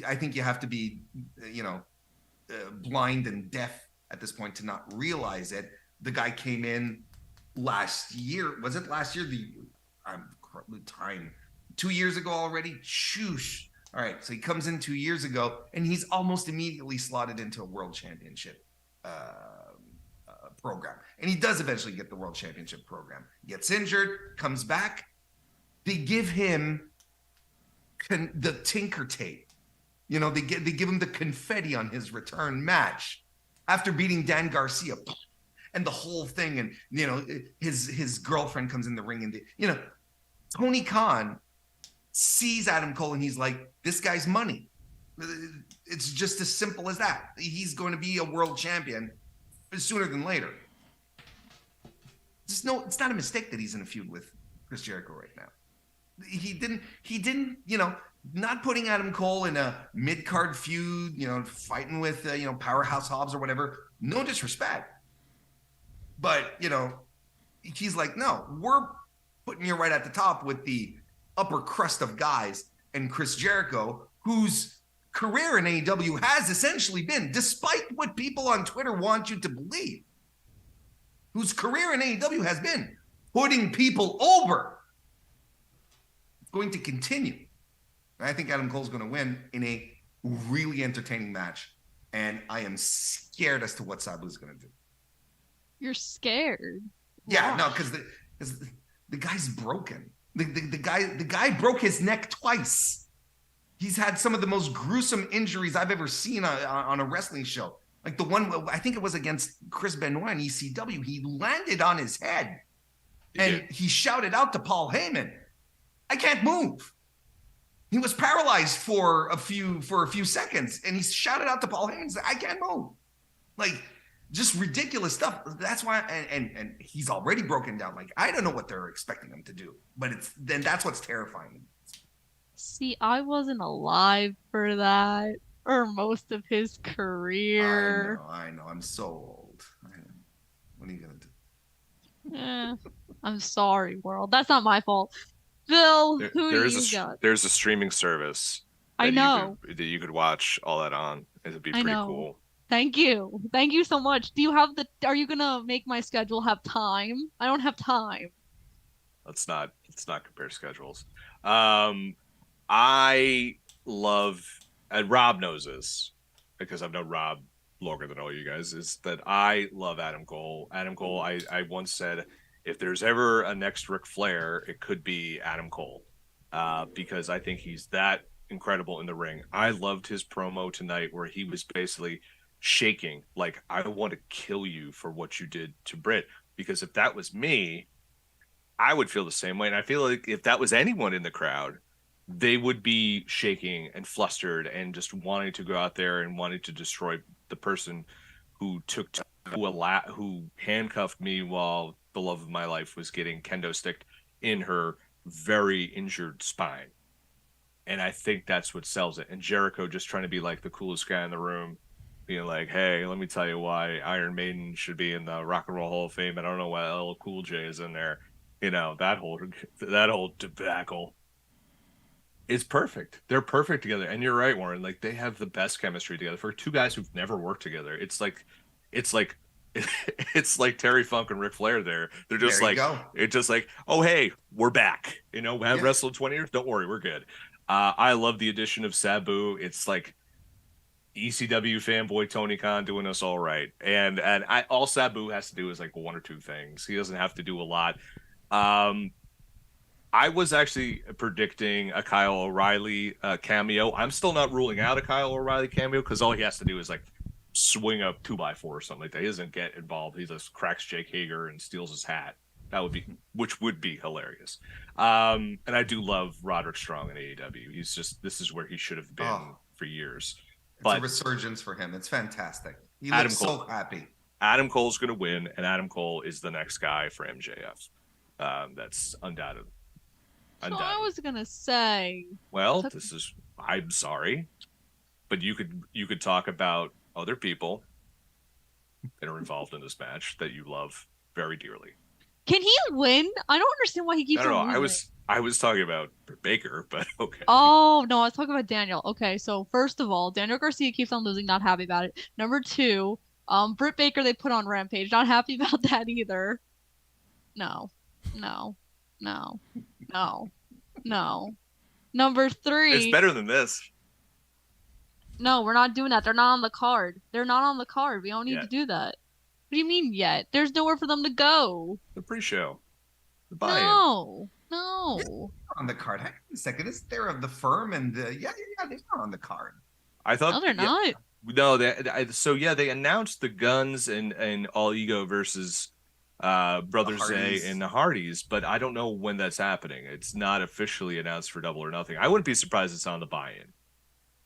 I think you have to be, blind and deaf at this point to not realize it. The guy came in last year. Was it last year? The time 2 years ago already. Shoosh. All right, so he comes in 2 years ago, and he's almost immediately slotted into a world championship program, and he does eventually get the world championship program. Gets injured, comes back. They give him the Tinker Tape. You know, they give him the confetti on his return match after beating Dan Garcia, and the whole thing. And you know, his girlfriend comes in the ring, and you know, Tony Khan sees Adam Cole, and he's like, "This guy's money." It's just as simple as that. He's going to be a world champion sooner than later. It's not a mistake that he's in a feud with Chris Jericho right now. He didn't, you know, not putting Adam Cole in a mid-card feud, you know, fighting with, you know, Powerhouse Hobbs or whatever. No disrespect. But, you know, he's like, no, we're putting you right at the top with the upper crust of guys, and Chris Jericho, whose career in AEW has essentially been, despite what people on Twitter want you to believe, whose career in AEW has been putting people over. It's going to continue. And I think Adam Cole's going to win in a really entertaining match. And I am scared as to what Sabu's going to do. You're scared. Yeah, no, because the guy's broken. The guy broke his neck twice. He's had some of the most gruesome injuries I've ever seen on a wrestling show. Like the one, I think it was against Chris Benoit in ECW. He landed on his head, and he shouted out to Paul Heyman, "I can't move." He was paralyzed for a few seconds, and he shouted out to Paul Heyman, "I can't move." Like, just ridiculous stuff. That's why, and he's already broken down. Like, I don't know what they're expecting him to do, but that's what's terrifying. See, I wasn't alive for that, or most of his career. I know. I'm so old. What are you gonna do? I'm sorry, world. That's not my fault. Phil, who do you got? There's a streaming service. I know. That you could watch all that on. It'd be pretty cool. Thank you. Thank you so much. Are you gonna make my schedule have time? I don't have time. Let's not compare schedules. I love, and Rob knows this because I've known Rob longer than all you guys, is that I love Adam Cole. Adam Cole, I once said, if there's ever a next Ric Flair, it could be Adam Cole, because I think he's that incredible in the ring. I loved his promo tonight where he was basically shaking, like, I want to kill you for what you did to Britt, because if that was me, I would feel the same way. And I feel like if that was anyone in the crowd, they would be shaking and flustered and just wanting to go out there and wanting to destroy the person who who handcuffed me while the love of my life was getting kendo sticked in her very injured spine. And I think that's what sells it. And Jericho just trying to be like the coolest guy in the room, being like, hey, let me tell you why Iron Maiden should be in the Rock and Roll Hall of Fame. I don't know why LL Cool J is in there. You know, that whole debacle. It's perfect. They're perfect together. And you're right, Warren. Like, they have the best chemistry together for two guys who've never worked together. It's like Terry Funk and Ric Flair there. They're just it's just like, oh, hey, we're back. You know, we haven't wrestled 20 years. Don't worry, we're good. I love the addition of Sabu. It's like ECW fanboy Tony Khan doing us all right. And all Sabu has to do is like one or two things. He doesn't have to do a lot. I was actually predicting a Kyle O'Reilly cameo. I'm still not ruling out a Kyle O'Reilly cameo because all he has to do is like swing a 2x4 or something like that. He doesn't get involved. He just cracks Jake Hager and steals his hat. Which would be hilarious. And I do love Roderick Strong in AEW. This is where he should have been for years. It's a resurgence for him. It's fantastic. He looks so happy. Adam Cole's going to win, and Adam Cole is the next guy for MJF. That's undoubted. So I was gonna say. Well, I'm sorry, but you could talk about other people that are involved in this match that you love very dearly. Can he win? I don't understand why he keeps on losing. I was talking about Baker, but okay. Oh no, I was talking about Daniel. Okay, so first of all, Daniel Garcia keeps on losing, not happy about it. Number two, Britt Baker they put on Rampage, not happy about that either. No. Number three. It's better than this. No, we're not doing that. They're not on the card. We don't need to do that. What do you mean yet? There's nowhere for them to go. The pre-show. No. on the card. Hang on a second. It's they're of the firm, and yeah, they are on the card. I thought No, they're not. No, they announced the Guns and All Ego versus Brothers Hardys. A and the Hardys, but I don't know when that's happening. It's not officially announced for Double or Nothing. I wouldn't be surprised it's on the buy-in.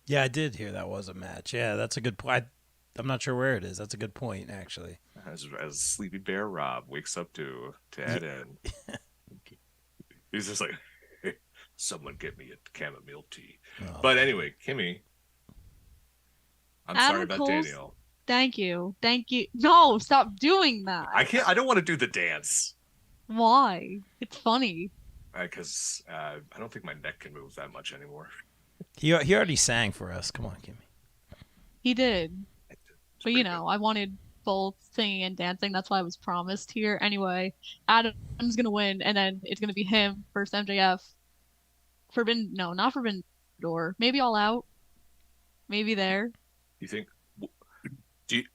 Yeah, I did hear that was a match. Yeah, that's a good point. I'm not sure where it is. That's a good point, actually. As Sleepy Bear Rob wakes up to add in, he's just like, hey, someone get me a chamomile tea. Oh. But anyway, Kimmy, I'm Adam sorry about Cole's- Danielle. Thank you. No, stop doing that. I don't want to do the dance Why? It's funny. because I don't think my neck can move that much anymore. He already sang for us. Come on, Kimmy. He did. It's But pretty I wanted both singing and dancing. That's why I was promised here. Anyway, Adam's gonna win, and then it's gonna be him versus MJF. Not Forbidden Door. Maybe All Out. Maybe there. good. You think?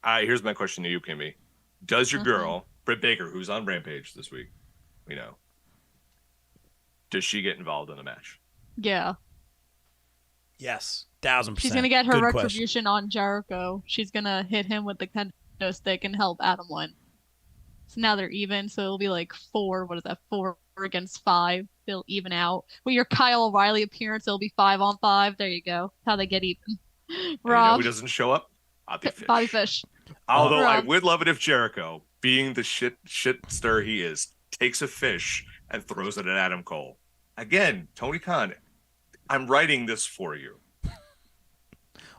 Here's my question to you, Kimmy. Does your girl Britt Baker, who's on Rampage this week, does she get involved in a match? Yeah. Yes, 1,000%. She's gonna get her Good question. retribution on Jericho. She's gonna hit him with the kendo stick and help Adam win. So now they're even. So it'll be like 4. What is that? 4 against 5. They'll even out. With your Kyle O'Reilly appearance, it'll be 5-on-5. There you go. How they get even. And you know Rob, who doesn't show up? Bobby Fish. Bobby Fish. Although I Rob. would love it if Jericho, being the shit stir he is, takes a fish and throws it at Adam Cole. Again, Tony Khan, I'm writing this for you.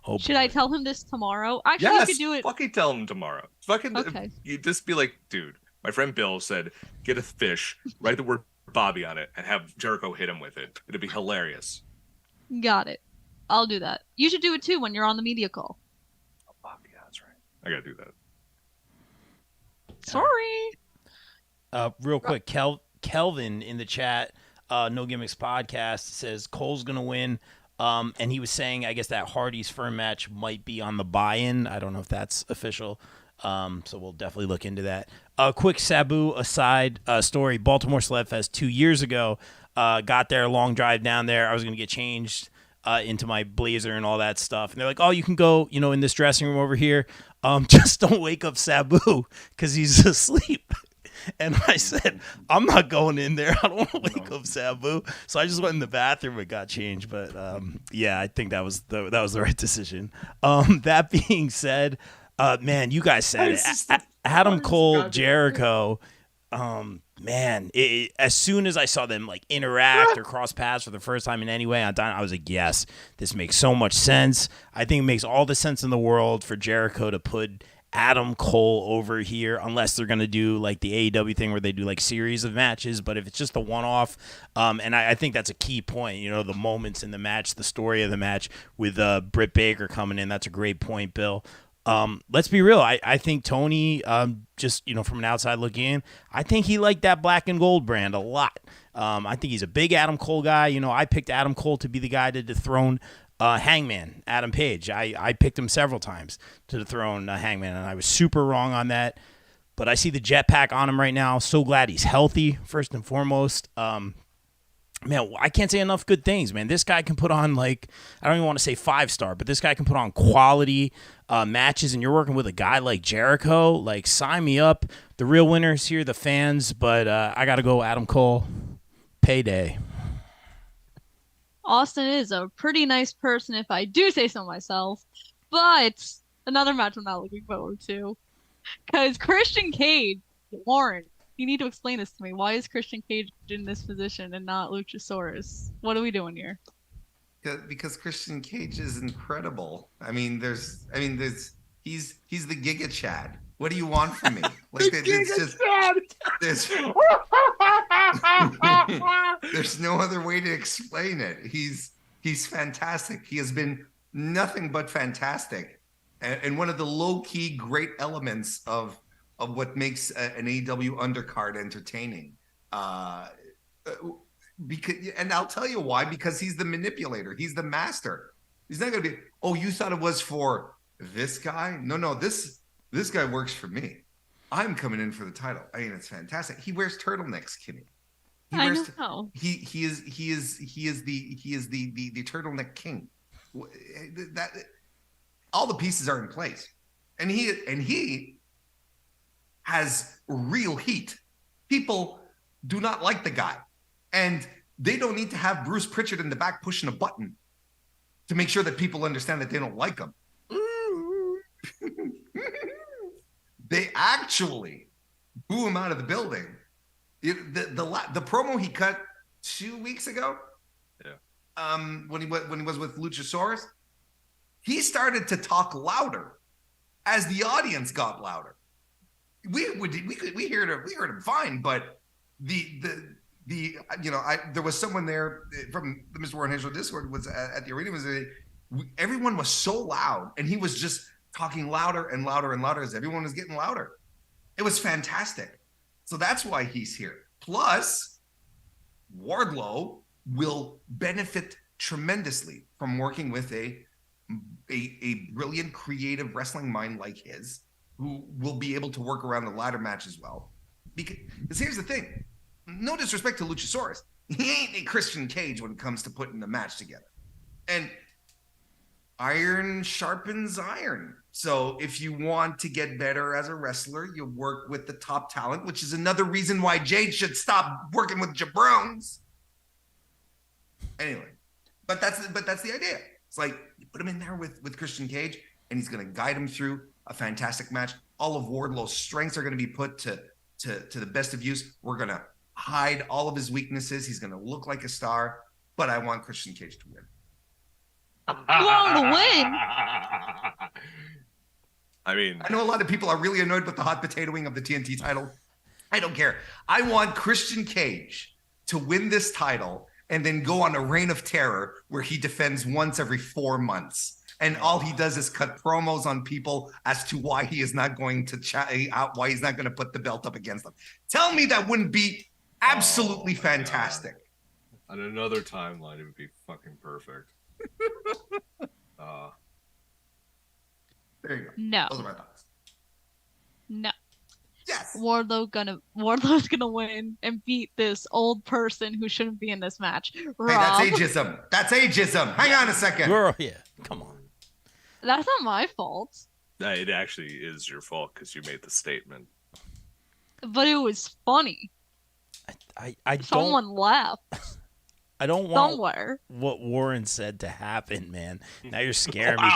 Oh, Should I tell him this tomorrow? Actually, Yes, you could do it. fucking tell him tomorrow. Fucking, Okay. you just be like, dude, my friend Bill said, get a fish, write the word Bobby on it, and have Jericho hit him with it. It'd be hilarious. Got it. I'll do that. You should do it too when you're on the media call. Oh, Bobby, yeah, that's right. I gotta do that. Sorry. Real quick, Kelvin in the chat, No Gimmicks Podcast, says Cole's going to win. And he was saying, I guess, that Hardy's firm match might be on the buy-in. I don't know if that's official. So we'll definitely look into that. A quick Sabu aside story. Baltimore Sled 2 years ago. Got there, long drive down there. I was going to get changed into my blazer and all that stuff. And they're like, oh, you can go, in this dressing room over here. Just don't wake up Sabu because he's asleep. And I said, I'm not going in there. I don't want to wake up Sabu. So I just went in the bathroom and got changed. But yeah, I think that was the right decision. That being said, man, you guys said it. Adam Cole, Jericho. Man, as soon as I saw them like interact or cross paths for the first time in any way on Dynamite, I was like, yes, this makes so much sense. I think it makes all the sense in the world for Jericho to put Adam Cole over here, unless they're going to do like the AEW thing where they do like series of matches. But if it's just a one-off, and I think that's a key point, the moments in the match, the story of the match with Britt Baker coming in, that's a great point, Bill. Let's be real. I think Tony, just, from an outside looking in, I think he liked that black and gold brand a lot. I think he's a big Adam Cole guy. I picked Adam Cole to be the guy to dethrone Hangman, Adam Page. I picked him several times to dethrone Hangman, and I was super wrong on that. But I see the jetpack on him right now. So glad he's healthy, first and foremost. Man, I can't say enough good things, man. This guy can put on, I don't even want to say 5-star, but this guy can put on quality matches, and you're working with a guy like Jericho. Sign me up. The real winners here, the fans, but I got to go Adam Cole. Payday. Austin is a pretty nice person, if I do say so myself. But another match I'm not looking forward to. Because Christian Cage, Warren, you need to explain this to me. Why is Christian Cage in this position and not Luchasaurus? What are we doing here? Because Christian Cage is incredible. He's the Giga Chad. What do you want from me? There's no other way to explain it. He's fantastic. He has been nothing but fantastic, and one of the low key great elements of what makes an AEW undercard entertaining. And I'll tell you why. Because he's the manipulator. He's the master. He's not going to be. Oh, you thought it was for this guy? No. This guy works for me. I'm coming in for the title. It's fantastic. He wears turtlenecks, Kimmy. I know. He is the turtleneck king. That all the pieces are in place, and he has real heat. People do not like the guy, and they don't need to have Bruce Pritchard in the back pushing a button to make sure that people understand that they don't like him. They actually boo him out of the building. The promo he cut 2 weeks ago, when he was with Luchasaurus, he started to talk louder as the audience got louder. We heard him fine, but there was someone there from the Mr. Warren Henshaw Discord was at the arena. Everyone was so loud, and he was just talking louder and louder and louder as everyone was getting louder. It was fantastic. So that's why he's here. Plus, Wardlow will benefit tremendously from working with a brilliant, creative wrestling mind like his, who will be able to work around the ladder match as well. Because here's the thing. No disrespect to Luchasaurus. He ain't a Christian Cage when it comes to putting the match together. And iron sharpens iron. So if you want to get better as a wrestler, you work with the top talent, which is another reason why Jade should stop working with jabrones. Anyway, but that's the idea. It's like you put him in there with Christian Cage, and he's going to guide him through a fantastic match. All of Wardlow's strengths are going to be put to the best of use. We're going to hide all of his weaknesses. He's going to look like a star, but I want Christian Cage to win. You want him to win? I mean, I know a lot of people are really annoyed with the hot potatoing of the TNT title. I don't care. I want Christian Cage to win this title and then go on a reign of terror where he defends once every 4 months. And all he does is cut promos on people as to why he is not going to why he's not going to put the belt up against them. Tell me that wouldn't be absolutely fantastic. On another timeline, it would be fucking perfect. There you go. No. Those are my thoughts. No. Yes. Wardlow's gonna win and beat this old person who shouldn't be in this match. Rob. Hey, that's ageism. That's ageism. Hang on a second. Girl, yeah, come on. That's not my fault. it actually is your fault because you made the statement. But it was funny. I don't. Someone laughed I don't want somewhere. what Warren said to happen, man. Now you're scaring me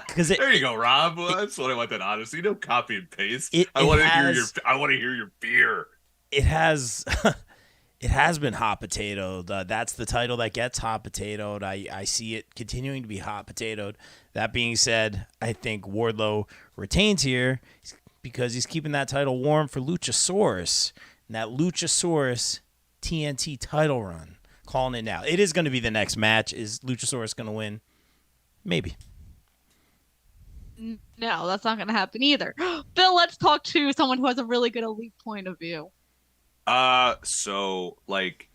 because There you go, Rob. Well, that's what I want. That honesty, no copy and paste. I it want to has- hear your beer. it has it has been hot potatoed. That's the title that gets hot potatoed. I see it continuing to be hot potatoed. That being said, I think Wardlow retains here because he's keeping that title warm for Luchasaurus. And that Luchasaurus TNT title run. Calling it now. It is going to be the next match. Is Luchasaurus going to win? Maybe. No, that's not going to happen either. Bill, let's talk to someone who has a really good elite point of view. So like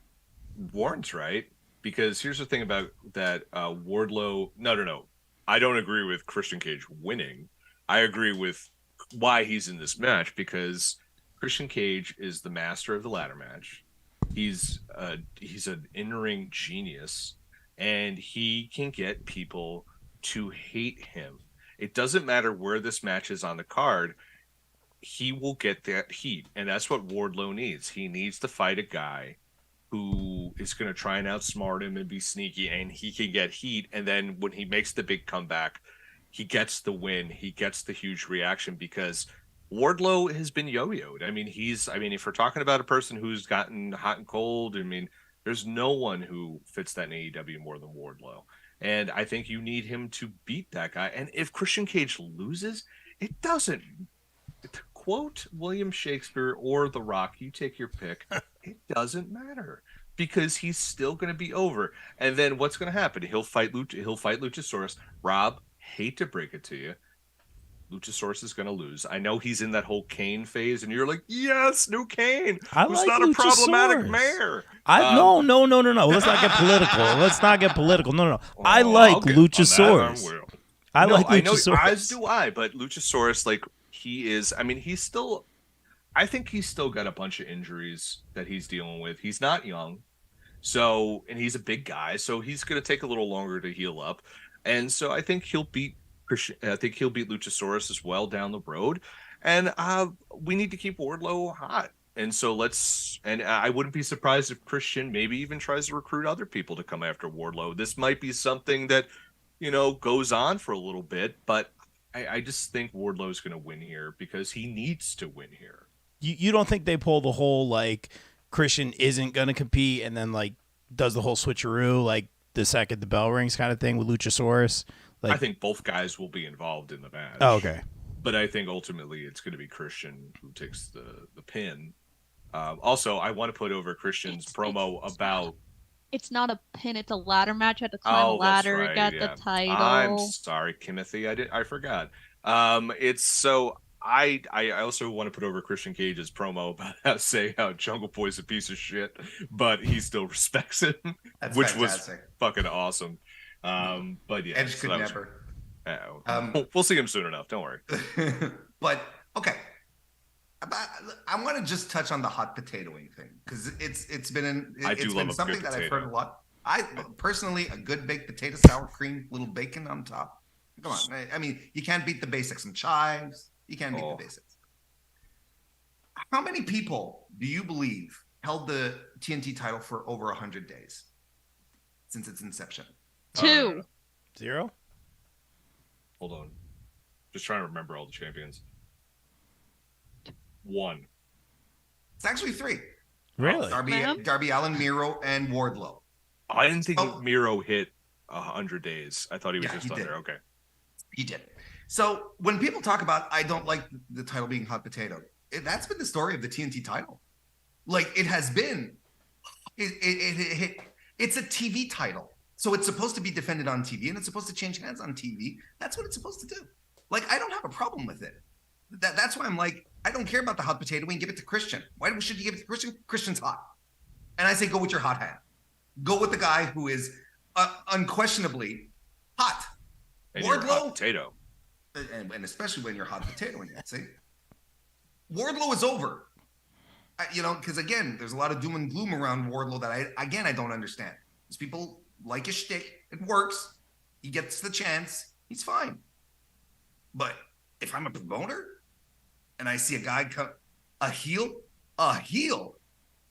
Warren's right, because here's the thing about that Wardlow. No. I don't agree with Christian Cage winning. I agree with why he's in this match because Christian Cage is the master of the ladder match. He's an in-ring genius, and he can get people to hate him. It doesn't matter where this match is on the card. He will get that heat, and that's what Wardlow needs. He needs to fight a guy who is going to try and outsmart him and be sneaky, and he can get heat. And then when he makes the big comeback, he gets the win. He gets the huge reaction because Wardlow has been yo-yoed. I mean, if we're talking about a person who's gotten hot and cold, I mean, there's no one who fits that in AEW more than Wardlow. And I think you need him to beat that guy. And if Christian Cage loses, it doesn't. Quote William Shakespeare or The Rock, you take your pick. It doesn't matter because he's still going to be over. And then what's going to happen? He'll fight Luchasaurus. Rob, hate to break it to you, Luchasaurus is going to lose. I know he's in that whole Kane phase, and you're like, yes, new Kane. Who's like not a problematic Luchasaurus. mayor. No. Let's not get political. No. I like Luchasaurus. I like know, Luchasaurus. as do I, but Luchasaurus, like, he is, I mean, he's still, I think he's still got a bunch of injuries that he's dealing with. He's not young. So, and he's a big guy, so he's going to take a little longer to heal up. And so I think he'll beat Christian. I think he'll beat Luchasaurus as well down the road. And we need to keep Wardlow hot. And so and I wouldn't be surprised if Christian maybe even tries to recruit other people to come after Wardlow. This might be something that, goes on for a little bit, but I just think Wardlow's going to win here because he needs to win here. You don't think they pull the whole, like, Christian isn't going to compete and then, like, does the whole switcheroo, like, the second the bell rings kind of thing with Luchasaurus? Like, I think both guys will be involved in the match. Oh, okay. But I think ultimately it's going to be Christian who takes the pin. Also, I want to put over Christian's promo about... It's not a pin, it's a ladder match. You have to climb a ladder, right, get yeah. the title. I'm sorry, Timothy. I forgot. It's so... I also want to put over Christian Cage's promo about how Jungle Boy's a piece of shit, but he still respects him, which fantastic. Was fucking awesome. But yeah, Edge could never. We'll see him soon enough. Don't worry. But okay, I want to just touch on the hot potatoing thing because it's been something that I've heard a lot. I personally, a good baked potato, sour cream, little bacon on top. Come on, I mean, you can't beat the basics. Some chives. You can't beat the basics. How many people do you believe held the TNT title for over 100 days since its inception? 2. 0? Hold on. Just trying to remember all the champions. 1. It's actually 3. Really? Darby Allin, Miro, and Wardlow. I didn't think Miro hit 100 days. I thought he was just under. Okay. He did. So when people talk about, I don't like the title being hot potato, that's been the story of the TNT title. Like it has been, it's a TV title. So it's supposed to be defended on TV and it's supposed to change hands on TV. That's what it's supposed to do. Like, I don't have a problem with it. That's why I'm like, I don't care about the hot potato and give it to Christian. Why should you give it to Christian? Christian's hot. And I say, go with your hot hand. Go with the guy who is unquestionably hot. And Wardlow, hot potato. And especially when you're hot potatoing it, see? Wardlow is over. Because again, there's a lot of doom and gloom around Wardlow that I don't understand. Because people like his shtick. It works. He gets the chance. He's fine. But if I'm a promoter and I see a guy a heel,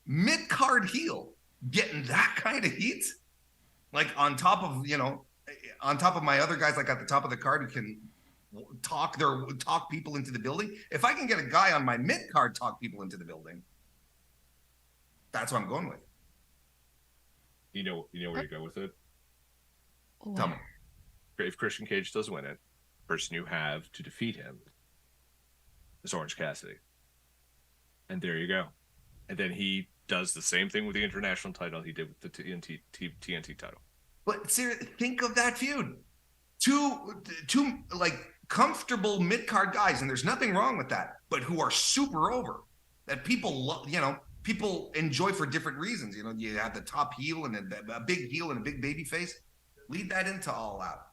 mid-card heel, getting that kind of heat, like on top of my other guys, like at the top of the card who can talk people into the building. If I can get a guy on my mid card talk people into the building, that's what I'm going with. You know where you go with it? Tell me. If Christian Cage does win it, the person you have to defeat him is Orange Cassidy. And there you go. And then he does the same thing with the international title he did with the TNT title. But seriously, think of that feud. Two like comfortable mid-card guys, and there's nothing wrong with that, but who are super over, that people love, people enjoy for different reasons. You have the top heel and a big heel and a big baby face. Lead that into All Out.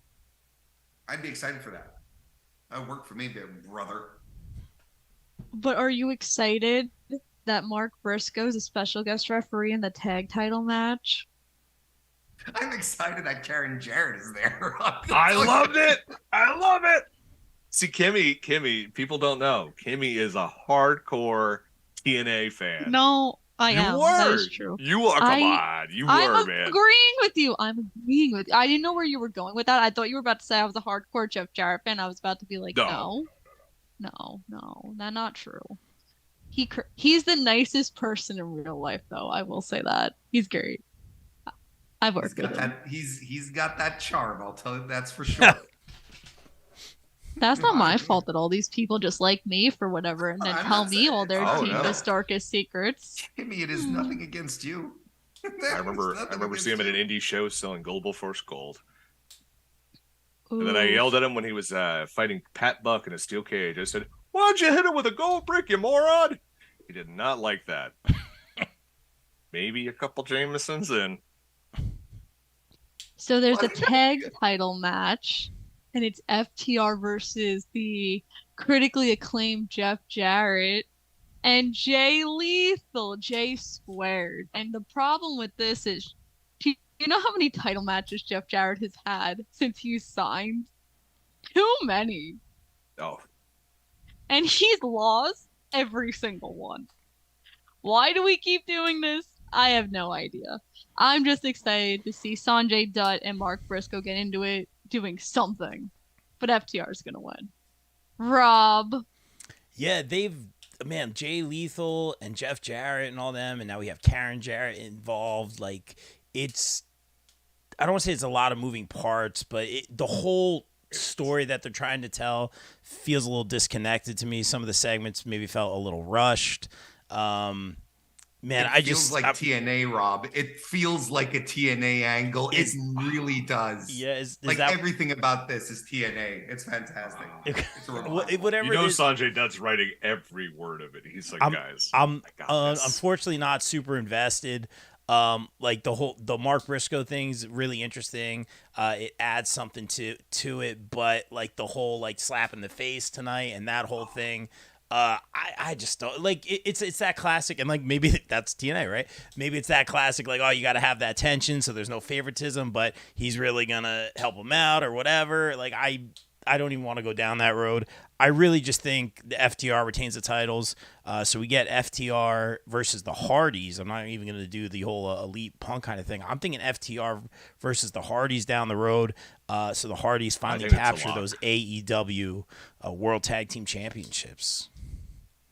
I'd be excited for that. That would work for me, brother. But are you excited that Mark Briscoe is a special guest referee in the tag title match? I'm excited that Karen Jarrett is there. I loved it. I love it. See, Kimmy, people don't know. Kimmy is a hardcore TNA fan. No, I am. That is true. You are. Come on. You were, I'm man. agreeing with you. I didn't know where you were going with that. I thought you were about to say I was a hardcore Jeff Jarrett fan. I was about to be like, no, that's not true. He's the nicest person in real life, though. I will say that. He's great. I've worked with him. He's got that charm. I'll tell you, that's for sure. That's not my fault that all these people just like me for whatever and then tell me all their deepest, darkest secrets. Kimmy, it is nothing against you. I remember seeing him at an indie show selling Global Force Gold. Ooh. And then I yelled at him when he was fighting Pat Buck in a steel cage. I said, "Why'd you hit him with a gold brick, you moron?" He did not like that. Maybe a couple Jamesons in. So there's a tag title match, and it's FTR versus the critically acclaimed Jeff Jarrett. and Jay Lethal, J squared. And the problem with this is, you know how many title matches Jeff Jarrett has had since he's signed? Too many. Oh, And he's lost every single one. Why do we keep doing this? I have no idea. I'm just excited to see Sanjay Dutt and Mark Briscoe get into it, doing something. But FTR is going to win. Rob. Yeah, Jay Lethal and Jeff Jarrett and all them, and now we have Karen Jarrett involved. Like, I don't want to say it's a lot of moving parts, but the whole story that they're trying to tell feels a little disconnected to me. Some of the segments maybe felt a little rushed. It feels like TNA, Rob. It feels like a TNA angle. It really does. Yeah, is like that, everything about this is TNA. It's fantastic. Whatever. you know, it is, Sanjay Dutt's writing every word of it. He's like, guys, I'm I got this. unfortunately not super invested. Like the Mark Briscoe thing's really interesting. It adds something to it, but like the whole like slap in the face tonight and that whole thing. I just don't like it's that classic, and like maybe that's TNA, right? Maybe it's that classic, like, oh, you got to have that tension so there's no favoritism, but he's really gonna help him out or whatever. Like I don't even want to go down that road. I really just think the FTR retains the titles, so we get FTR versus the Hardys. I'm not even gonna do the whole Elite Punk kind of thing. I'm thinking FTR versus the Hardys down the road, so the Hardys finally capture those AEW World Tag Team Championships.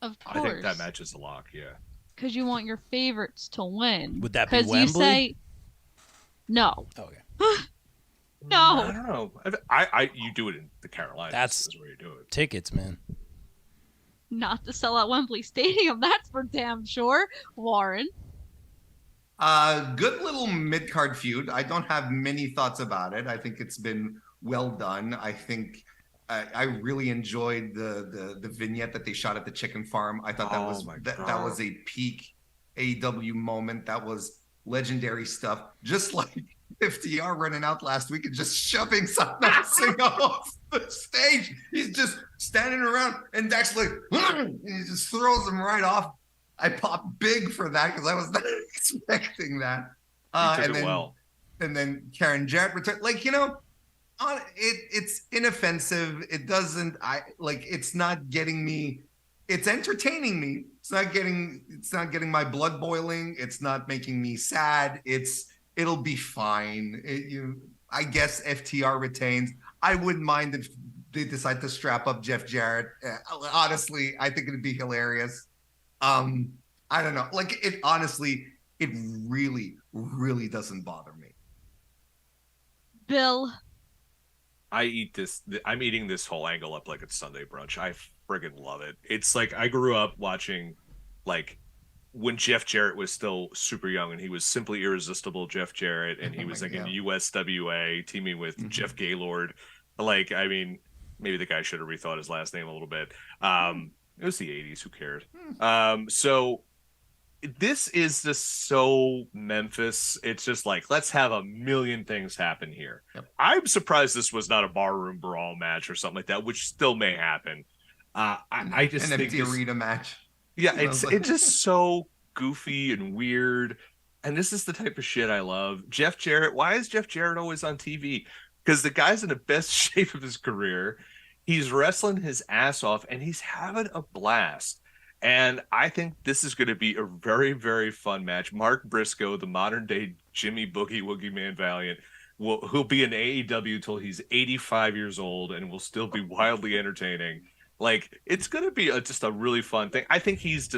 Of course. I think that match is a lock, yeah. Because you want your favorites to win. Would that be Wembley? Because you say no. Okay. No. I don't know. You do it in the Carolinas. That's where you do it. Tickets, man. Not to sell out Wembley Stadium. That's for damn sure. Warren. Good little mid-card feud. I don't have many thoughts about it. I think it's been well done. I think I really enjoyed the vignette that they shot at the chicken farm. I thought that was a peak AEW moment. That was legendary stuff. Just like FTR running out last week and just shoving Sanam Singh off the stage. He's just standing around, and Dax like, and he just throws him right off. I popped big for that because I was not expecting that. And then Karen Jarrett returned. Like, you know, it's inoffensive. It doesn't. It's not getting me. It's entertaining me. It's not getting my blood boiling. It's not making me sad. It'll be fine. I guess FTR retains. I wouldn't mind if they decide to strap up Jeff Jarrett. Honestly, I think it'd be hilarious. I don't know. Like, it honestly, it really, really doesn't bother me. Bill. I'm eating this whole angle up like it's Sunday brunch. I friggin' love it. It's like I grew up watching, like, when Jeff Jarrett was still super young, and he was simply irresistible Jeff Jarrett, and he was like in USWA teaming with Jeff Gaylord. Like, I mean, maybe the guy should have rethought his last name a little bit. It was the 80s. Who cared? So this is just so Memphis. It's just like, let's have a million things happen here. Yep. I'm surprised this was not a barroom brawl match or something like that, which still may happen. I just think an empty arena match. Yeah, it's just so goofy and weird. And this is the type of shit I love. Jeff Jarrett. Why is Jeff Jarrett always on TV? Because the guy's in the best shape of his career. He's wrestling his ass off, and he's having a blast. And I think this is going to be a very, very fun match. Mark Briscoe, the modern-day Jimmy Boogie Woogie Man Valiant, who'll be in AEW till he's 85 years old and will still be wildly entertaining. Like, it's going to be just a really fun thing. I think he's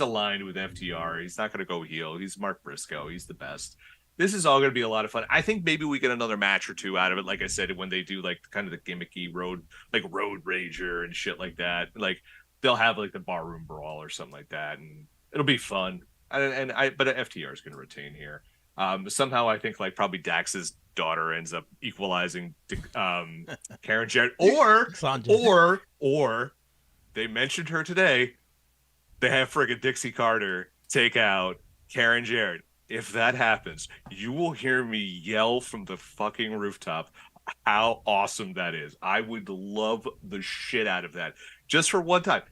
aligned with FTR. He's not going to go heel. He's Mark Briscoe. He's the best. This is all going to be a lot of fun. I think maybe we get another match or two out of it. Like I said, when they do like kind of the gimmicky road rager and shit like that, like they'll have like the barroom brawl or something like that, and it'll be fun. But FTR is going to retain here. Somehow I think like probably Dax's daughter ends up equalizing Karen Jarrett, or they mentioned her today. They have friggin' Dixie Carter take out Karen Jarrett. If that happens, you will hear me yell from the fucking rooftop how awesome that is. I would love the shit out of that just for one time.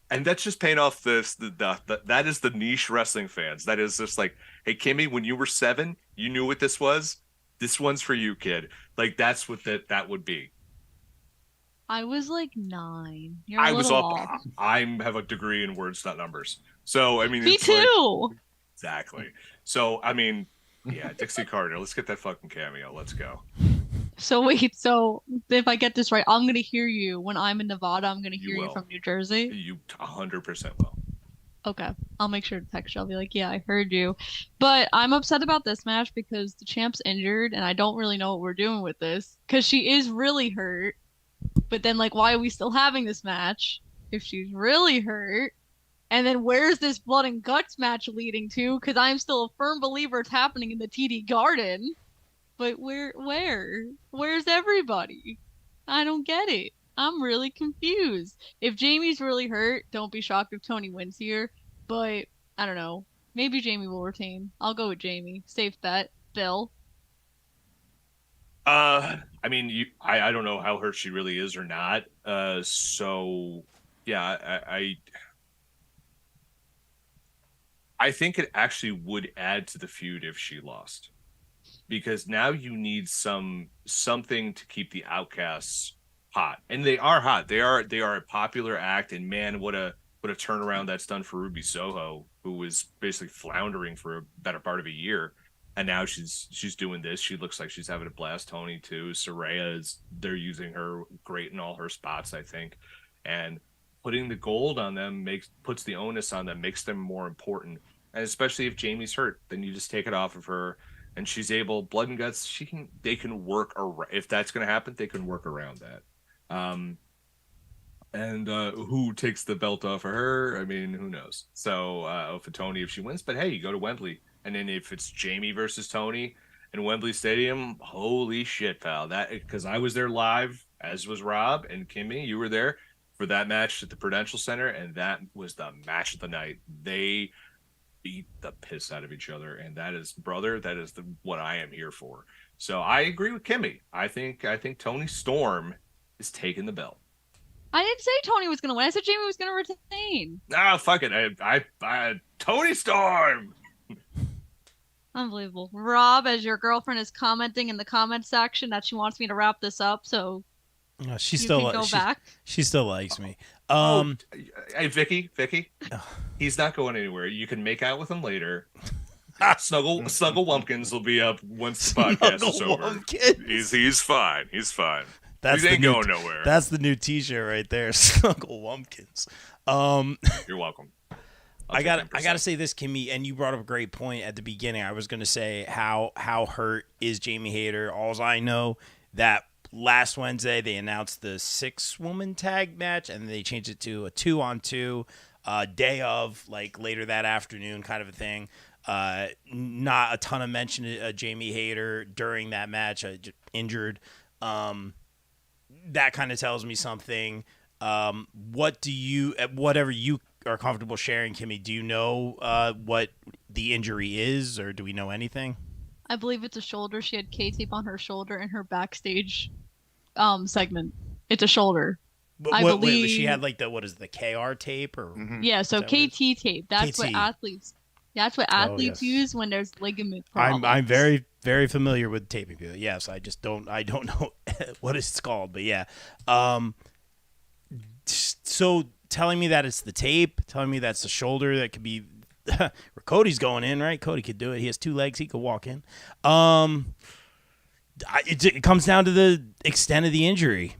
And that's just paying off that is the niche wrestling fans. That is just like, hey, Kimmy, when you were 7, you knew what this was. This one's for you, kid. Like that's what that would be. I was like 9. You're I a was little off. off. I have a degree in words, not numbers. So I mean, Me it's too. like, exactly. So I mean, yeah, Dixie Carter. Let's get that fucking cameo. Let's go. So wait, so if I get this right, I'm gonna hear you when I'm in Nevada. I'm gonna You hear you will. from New Jersey. You 100% will. Okay, I'll make sure to text you. I'll be like, yeah, I heard you. But I'm upset about this match because the champ's injured, and I don't really know what we're doing with this because she is really hurt. But then, like, why are we still having this match if she's really hurt? And then where's this blood and guts match leading to? Because I'm still a firm believer it's happening in the TD Garden. But where's everybody? I don't get it. I'm really confused. If Jamie's really hurt, don't be shocked if Tony wins here. But I don't know. Maybe Jamie will retain. I'll go with Jamie. Safe bet. Bill. I mean, I don't know how hurt she really is or not. So yeah, I think it actually would add to the feud if she lost, because now you need something to keep the Outcasts hot, and they are hot. They are a popular act, and man, what a turnaround that's done for Ruby Soho, who was basically floundering for a better part of a year. And now she's doing this. She looks like she's having a blast. Tony too. Saraya they're using her great in all her spots, I think. And putting the gold on them puts the onus on them, makes them more important. And especially if Jamie's hurt, then you just take it off of her, and she's able, blood and guts. They can work around, if that's going to happen. They can work around that. And who takes the belt off of her? I mean, who knows? So for Tony, if she wins, but hey, you go to Wembley. And then if it's Jamie versus Tony in Wembley Stadium, holy shit, pal. That, because I was there live, as was Rob and Kimmy. You were there for that match at the Prudential Center, and that was the match of the night. They beat the piss out of each other, and that is, brother, that is what I am here for. So I agree with Kimmy. I think Tony Storm is taking the belt. I didn't say Tony was gonna win. I said Jamie was gonna retain. Ah, fuck it. I Tony Storm. Unbelievable. Rob, as your girlfriend is commenting in the comment section that she wants me to wrap this up, so she you still can go back. She still likes me. Hey, Vicky, he's not going anywhere. You can make out with him later. Snuggle Wumpkins will be up once the podcast is over. He's fine. He's fine. He ain't going nowhere. That's the new T-shirt right there, Snuggle Wumpkins. You're welcome. I gotta say this, Kimmy, and you brought up a great point at the beginning. I was gonna say how hurt is Jamie Hayter. All I know that last Wednesday they announced the 6-woman tag match, and they changed it to a 2-on-2 day of, like, later that afternoon kind of a thing. Not a ton of mention of Jamie Hayter during that match. Injured. That kind of tells me something. Whatever you are comfortable sharing, Kimmy, do you know what the injury is, or do we know anything? I believe it's a shoulder. She had K-tape on her shoulder in her backstage segment. It's a shoulder. But I believe she had like the KR tape, or yeah, so KT tape. That's KT. what athletes yes. use when there's ligament problems. I'm very, very familiar with taping people. Yes, I don't know what it's called, but yeah. So telling me that it's the tape, telling me that's the shoulder, that could be where Cody's going in, right? Cody could do it. He has 2 legs. He could walk in. It comes down to the extent of the injury.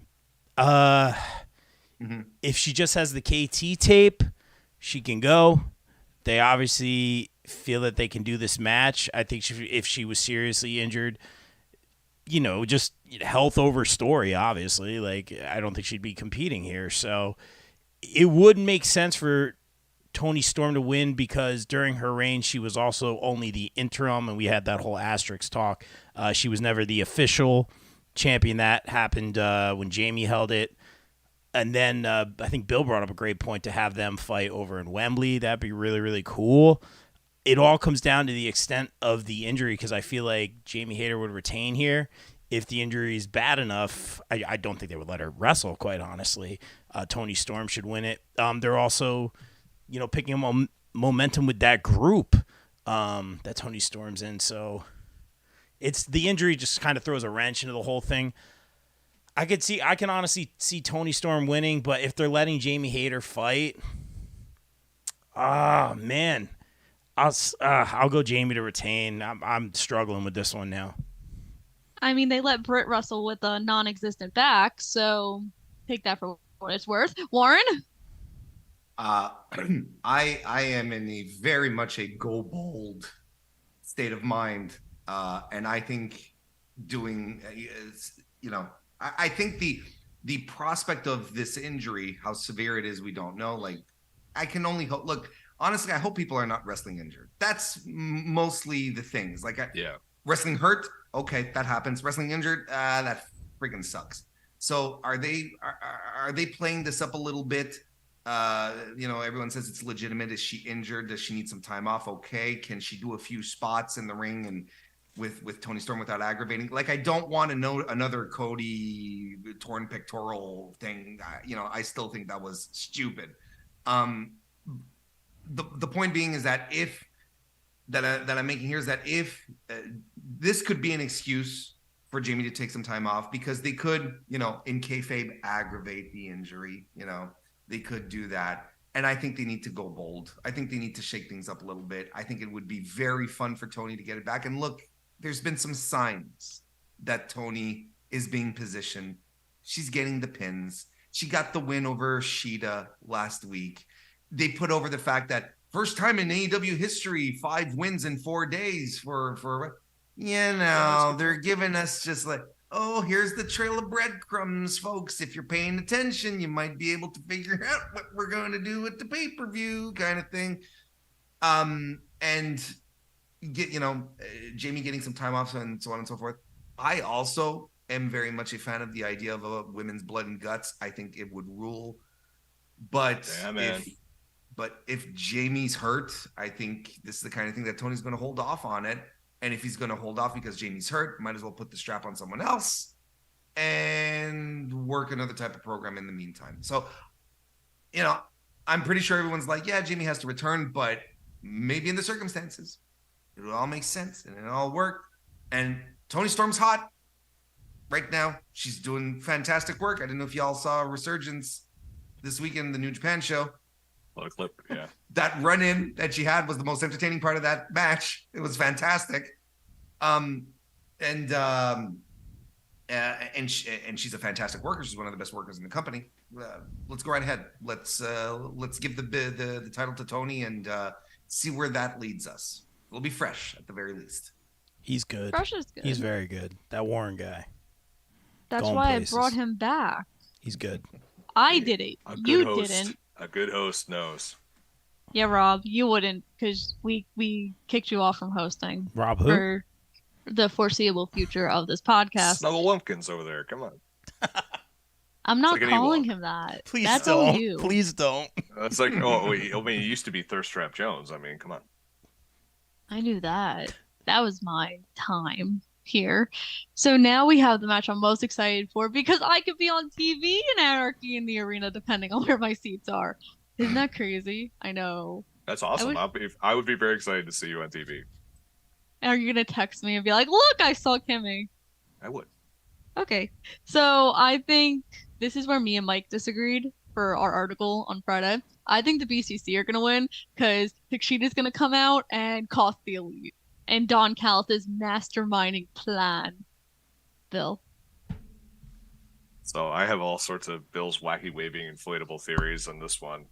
If she just has the KT tape, she can go. They obviously feel that they can do this match. I think if she was seriously injured, just health over story, obviously. Like, I don't think she'd be competing here. So it would make sense for Toni Storm to win, because during her reign, she was also only the interim, and we had that whole asterisk talk. She was never the official champion. That happened when Jamie held it. And then I think Bill brought up a great point to have them fight over in Wembley. That'd be really, really cool. It all comes down to the extent of the injury, because I feel like Jamie Hayter would retain here. if the injury is bad enough, I don't think they would let her wrestle, quite honestly. Toni Storm should win it. They're also, picking up momentum with that group that Toni Storm's in. So it's the injury just kind of throws a wrench into the whole thing. I can honestly see Toni Storm winning, but if they're letting Jamie Hayter fight, man, I'll go Jamie to retain. I'm struggling with this one now. I mean, they let Britt wrestle with a non-existent back, so take that for what it's worth. Warren? I am in a very much a go bold state of mind, and I think I think the prospect of this injury, how severe it is, we don't know. Like, I can only hope. Look, honestly, I hope people are not wrestling injured. That's mostly the things. Like, wrestling hurt, okay, that happens. Wrestling injured, that freaking sucks. So are they playing this up a little bit? Everyone says it's legitimate. Is she injured? Does she need some time off? Okay, can she do a few spots in the ring and with Toni Storm without aggravating? Like, I don't want to know another Cody torn pectoral thing. I still think that was stupid. The point being is that I'm making here is that if this could be an excuse for Jamie to take some time off, because they could, in kayfabe, aggravate the injury. They could do that. And I think they need to go bold. I think they need to shake things up a little bit. I think it would be very fun for Toni to get it back. And look, there's been some signs that Toni is being positioned. She's getting the pins. She got the win over Shida last week. They put over the fact that first time in AEW history, 5 wins in 4 days for they're giving us just like, oh, here's the trail of breadcrumbs, folks. If you're paying attention, you might be able to figure out what we're going to do with the pay-per-view kind of thing. And get, Jamie getting some time off and so on and so forth. I also am very much a fan of the idea of a women's blood and guts. I think it would rule. But if Jamie's hurt, I think this is the kind of thing that Tony's going to hold off on it. And if he's going to hold off because Jamie's hurt, might as well put the strap on someone else and work another type of program in the meantime. So, I'm pretty sure everyone's like, yeah, Jamie has to return, but maybe in the circumstances, it all makes sense and it all work. And Toni Storm's hot right now. She's doing fantastic work. I don't know if y'all saw Resurgence this weekend, the New Japan show. A clip, yeah. That run-in that she had was the most entertaining part of that match. It was fantastic. And she's a fantastic worker. She's one of the best workers in the company. Let's go right ahead. Let's give the title to Toni and see where that leads us. It'll be fresh at the very least. He's good. Fresh is good. He's very good. That Warren guy. That's Going why places. I brought him back. He's good. I did it. You didn't. A good host knows. Yeah, Rob, you wouldn't, because we kicked you off from hosting. Rob who? For the foreseeable future of this podcast. Snuggle Lumpkins over there. Come on. I'm not like calling him that. Please That's don't. all you. Please don't. That's like, it used to be Thirst Trap Jones. I mean, come on. I knew that. That was my time here. So now we have the match I'm most excited for, because I could be on TV in Anarchy in the Arena depending on where my seats are. Isn't that crazy? I know. That's awesome. I would be very excited to see you on TV. Are you going to text me and be like, look, I saw Kimmy? I would. Okay. So I think this is where me and Mike disagreed for our article on Friday. I think the BCC are going to win because Takshida's going to come out and cost the Elite. And Don Callis' masterminding plan. Bill? So I have all sorts of Bill's wacky waving inflatable theories on this one.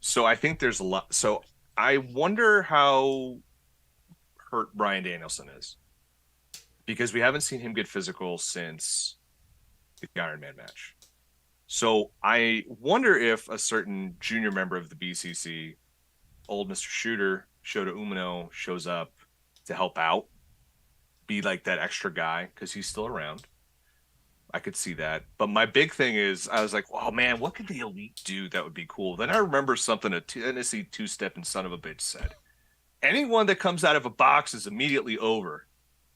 So I think there's a lot. So I wonder how hurt Bryan Danielson is, because we haven't seen him get physical since the Iron Man match. So I wonder if a certain junior member of the BCC, old Mr. Shooter, Shota Umino, shows up to help out, be like that extra guy, because he's still around. I could see that. But my big thing is, I was like, oh man, what could the Elite do that would be cool? Then I remember something a Tennessee two-step and son of a bitch said. Anyone that comes out of a box is immediately over.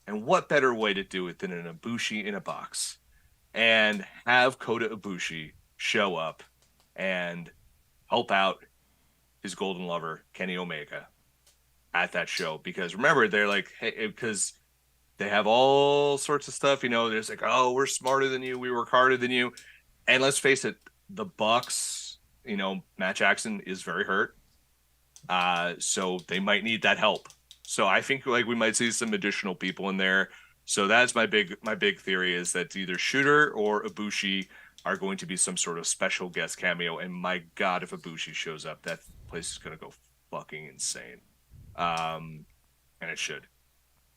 And what better way to do it than an Ibushi in a box and have Kota Ibushi show up and help out his golden lover, Kenny Omega, at that show? Because remember, they're like, hey, because they have all sorts of stuff, there's like, oh, we're smarter than you, we work harder than you. And let's face it, the Bucks, Matt Jackson is very hurt. So they might need that help. So I think like we might see some additional people in there. So that's my big theory, is that either Shooter or Ibushi are going to be some sort of special guest cameo. And my God, if Ibushi shows up, that place is going to go fucking insane. And it should.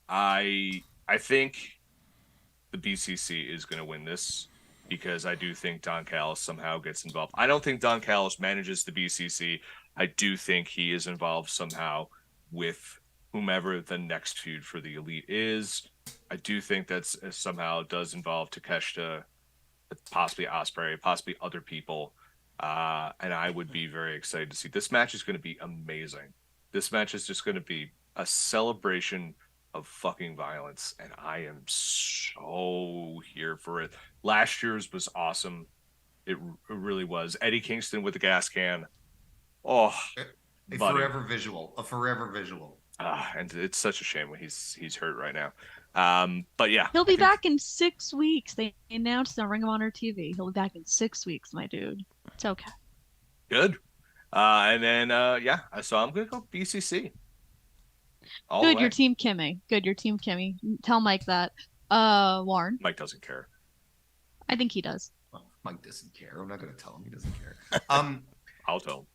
I think the BCC is going to win this, because I do think Don Callis somehow gets involved. I don't think Don Callis manages the BCC. I do think he is involved somehow with whomever the next feud for the Elite is. I do think that's somehow does involve Takeshita, possibly Ospreay, possibly other people. And I would be very excited to see. This match is going to be amazing. This match is just going to be a celebration of fucking violence, and I am so here for it. Last year's was awesome. It really was. Eddie Kingston with the gas can. Oh, a forever visual. And it's such a shame when he's hurt right now. But yeah, he'll be back in 6 weeks. They announced on Ring of Honor TV. He'll be back in 6 weeks, my dude. It's okay. Good. And then so I'm gonna go BCC. Good, your team Kimmy. Good, your team Kimmy. Tell Mike that. Warren. Mike doesn't care. I think he does. Well, Mike doesn't care. I'm not gonna tell him he doesn't care. I'll tell him.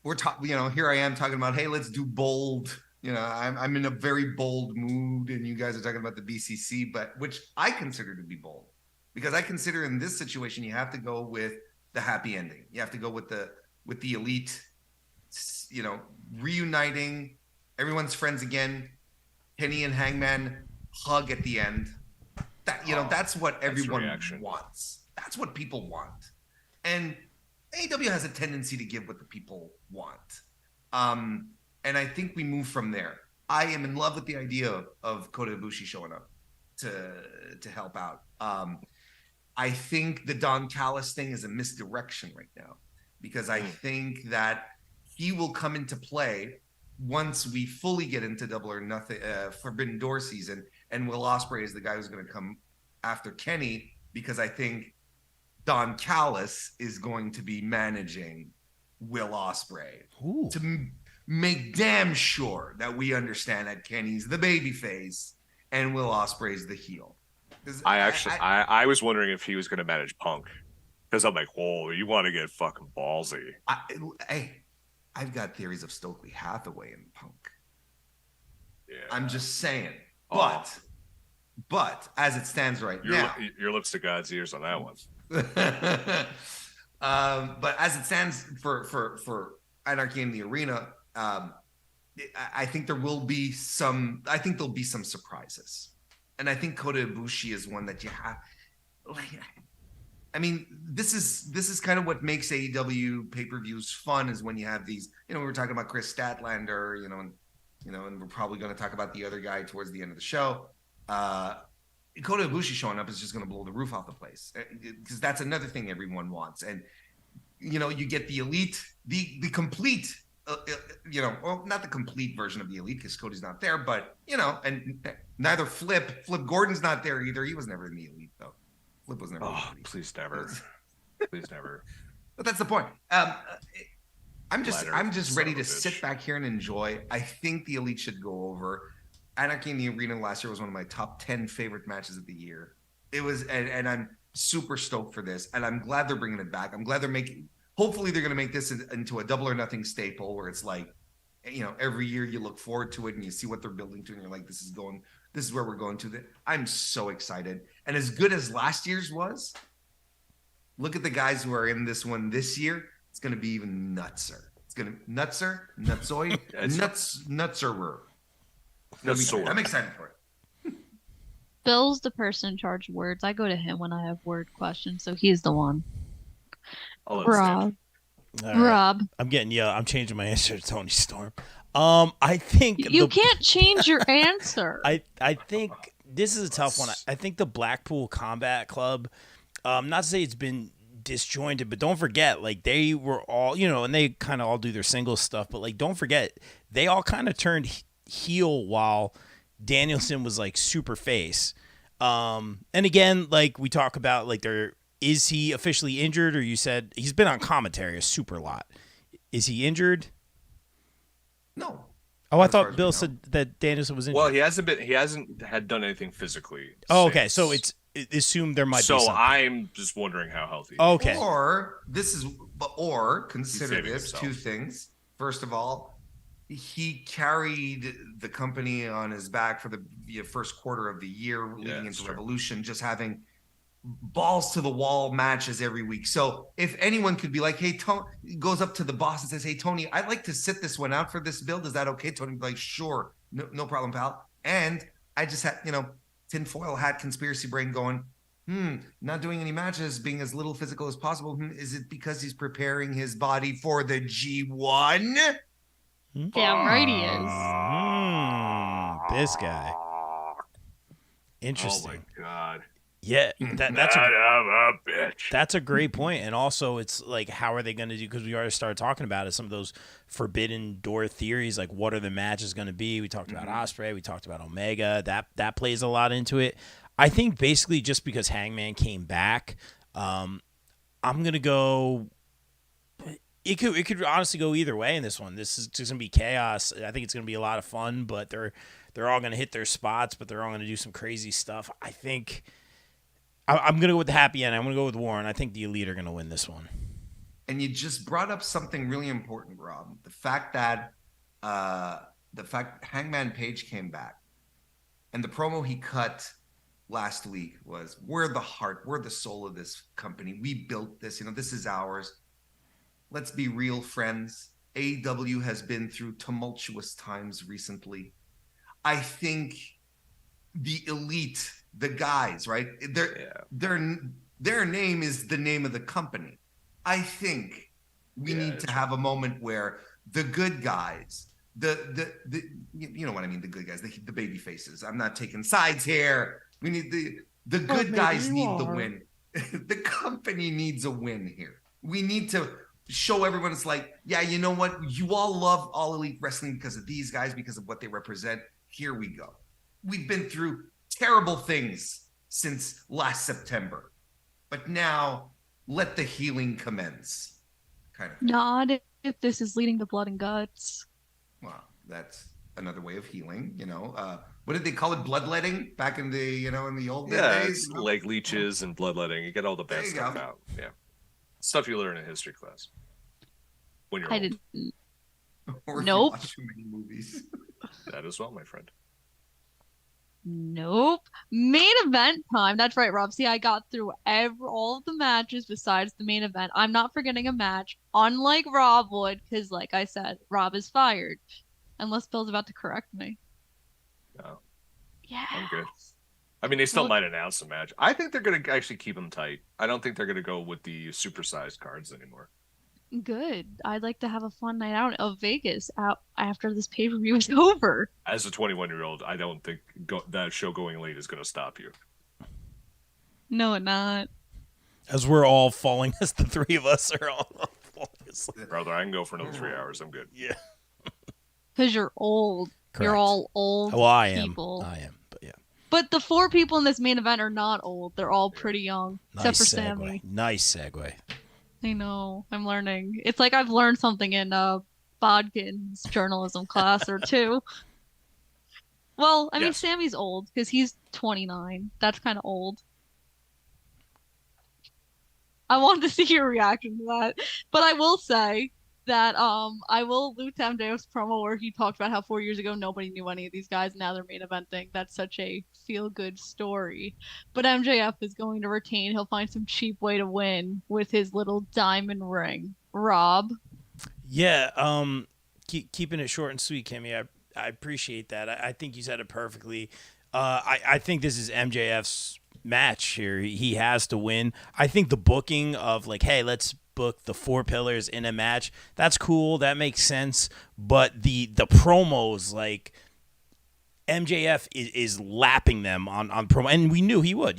We're talking, here I am talking about, hey, let's do bold. I'm in a very bold mood, and you guys are talking about the BCC, but which I consider to be bold, because I consider in this situation you have to go with the happy ending. You have to go with the Elite, reuniting, everyone's friends again. Kenny and Hangman hug at the end. That that's what everyone wants. That's what people want, and AEW has a tendency to give what the people want. And I think we move from there. I am in love with the idea of Kota Ibushi showing up to help out. I think the Don Callis thing is a misdirection right now, because I think that he will come into play once we fully get into Double or Nothing, Forbidden Door season, and Will Ospreay is the guy who's going to come after Kenny, because I think Don Callis is going to be managing Will Ospreay to make damn sure that we understand that Kenny's the babyface and Will Ospreay's the heel. I was wondering if he was going to manage Punk, because I'm like, whoa, you want to get fucking ballsy. I've got theories of Stokely Hathaway and Punk. Yeah. I'm just saying. But as it stands right now, your lips to God's ears on that one. But as it stands for Anarchy in the Arena, I think there'll be some surprises, and I think Kota Ibushi is one that you have. This is kind of what makes AEW pay-per-views fun, is when you have these. We were talking about Chris Statlander, and we're probably going to talk about the other guy towards the end of the show. Kota Ibushi showing up is just going to blow the roof off the place, because that's another thing everyone wants. And you get the Elite, the complete, not the complete version of the Elite, because Cody's not there, but and neither Flip Gordon's not there either. He was never in the Elite though. Flip was never. Oh, please never, please never. But that's the point. I'm just ready to sit back here and enjoy. I think the Elite should go over. Anarchy in the Arena last year was one of my top 10 favorite matches of the year. It was, and I'm super stoked for this, and I'm glad they're bringing it back. I'm glad hopefully they're going to make this into a Double or Nothing staple, where it's like, every year you look forward to it and you see what they're building to, and you're like, this is where we're going to. I'm so excited. And as good as last year's was, look at the guys who are in this one this year. It's going to be even nutser. It's going to nutsoid, nutserer. I'm excited for it. Bill's the person in charge of words. I go to him when I have word questions, so he's the one. Rob. Right. Rob. I'm changing my answer to Tony Storm. I think You can't change your answer. I think this is a tough one. I think the Blackpool Combat Club, not to say it's been disjointed, but don't forget, like, they were all, and they kind of all do their singles stuff, but like, don't forget, they all kind of turned heel while Danielson was like super face. And again, like we talk about, like, is he officially injured, or you said he's been on commentary a super lot. Is he injured? No. Oh, I thought Bill said that Danielson was injured. Well, he hasn't had done anything physically. Oh, okay. So it's assumed there might be something. So I'm just wondering how healthy. Okay. Or consider this two things. First of all, he carried the company on his back for the first quarter of the year leading into Revolution, just having balls to the wall matches every week. So if anyone could be like, hey, Tony, goes up to the boss and says, hey, Tony, I'd like to sit this one out for this build. Is that okay? Tony would be like, sure, no problem, pal. And I just had, tinfoil hat conspiracy brain going, not doing any matches, being as little physical as possible. Is it because he's preparing his body for the G1? Damn right he is. This guy. Interesting. Oh my God. Yeah, that's a bitch. That's a great point. And also, it's like, how are they going to do? Because we already started talking about it. Some of those forbidden door theories, like what are the matches going to be? We talked about Ospreay. We talked about Omega. That plays a lot into it. I think basically just because Hangman came back, I'm going to go. It could honestly go either way in this one. This is just going to be chaos. I think it's going to be a lot of fun, but they're all going to hit their spots, but they're all going to do some crazy stuff. I think. I'm going to go with the happy end. I'm going to go with Warren. I think the Elite are going to win this one. And you just brought up something really important, Rob. The fact that Hangman Page came back and the promo he cut last week was, we're the heart, we're the soul of this company. We built this, this is ours. Let's be real, friends. AEW has been through tumultuous times recently. I think the Elite, the guys, right? Their name is the name of the company. I think we need to have a moment where the good guys, the you know what I mean, the good guys, the baby faces. I'm not taking sides here. We need the good guys need the win. The company needs a win here. We need to show everyone it's like, yeah, you know what? You all love All Elite Wrestling because of these guys, because of what they represent. Here we go. We've been through terrible things since last September, but now let the healing commence, kind of thing. Not if this is leading to blood and guts. Well, that's another way of healing. What did they call it? Bloodletting back in the in the old days. Leg leeches and bloodletting. You get all the bad stuff out. Yeah, stuff you learn in history class when you're I old. didn't. Or if Nope. you watch too many movies. That as well, my friend. Nope. Main event time. That's right, Rob. See, I got through all of the matches besides the main event. I'm not forgetting a match, unlike Rob would, because, like I said, Rob is fired. Unless Bill's about to correct me. No, Yeah. I'm good. I mean, they still might announce a match. I think they're going to actually keep them tight. I don't think they're going to go with the supersized cards anymore. Good. I'd like to have a fun night out of Vegas after this pay-per-view is over. As a 21-year-old, I don't think that show going late is going to stop you. No, it not. As we're all falling, as the three of us are all falling asleep. Brother, I can go for another 3 hours. I'm good. Yeah. Because you're old. Correct. You're all old Well, I am. people. I am, but yeah. But the 4 people in this main event are not old. They're all pretty young. Nice except for segue. Sammy. Nice segue. I know. I'm learning. It's like I've learned something in Bodkin's journalism class or 2. Well, I mean, Yes. Sammy's old because he's 29. That's kind of old. I wanted to see your reaction to that. But I will say that I will allude to MJF's promo where he talked about how 4 years ago nobody knew any of these guys. Now they're main eventing. That's such a feel-good story. But MJF is going to retain. He'll find some cheap way to win with his little diamond ring. Rob? Yeah, keeping it short and sweet, Kimmy. I appreciate that. I think you said it perfectly. I think this is MJF's match here. He has to win. I think the booking of like, hey, let's book the 4 pillars in a match. That's cool. That makes sense. But the promos, like MJF is lapping them on promo, and we knew he would.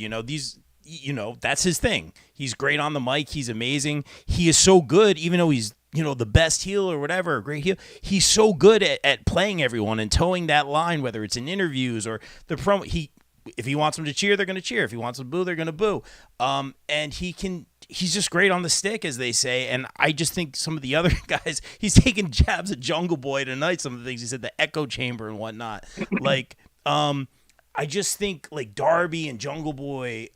That's his thing. He's great on the mic. He's amazing. He is so good, even though he's the best heel or whatever, a great heel. He's so good at playing everyone and towing that line, whether it's in interviews or the promo. If he wants them to cheer, they're going to cheer. If he wants them to boo, they're going to boo. And he's just great on the stick, as they say. And I just think some of the other guys, he's taking jabs at Jungle Boy tonight. Some of the things he said, the echo chamber and whatnot. I just think like Darby and Jungle Boy,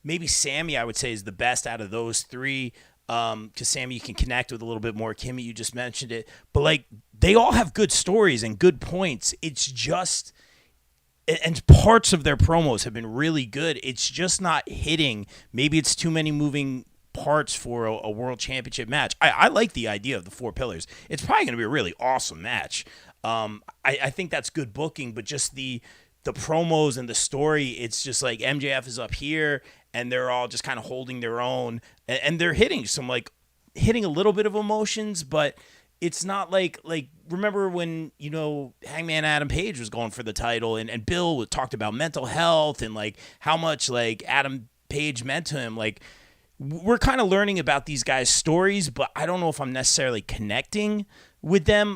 maybe Sammy, I would say, is the best out of those 3. Because Sammy you can connect with a little bit more. Kimmy, you just mentioned it. But like they all have good stories and good points. It's just... And parts of their promos have been really good. It's just not hitting. Maybe it's too many moving parts for a world championship match. I like the idea of the 4 pillars. It's probably going to be a really awesome match. I think that's good booking, but just the promos and the story, it's just like MJF is up here, and they're all just kind of holding their own, and they're hitting a little bit of emotions, but it's not like remember when Hangman Adam Page was going for the title and Bill talked about mental health and like how much like Adam Page meant to him. Like we're kind of learning about these guys' stories, but I don't know if I'm necessarily connecting with them.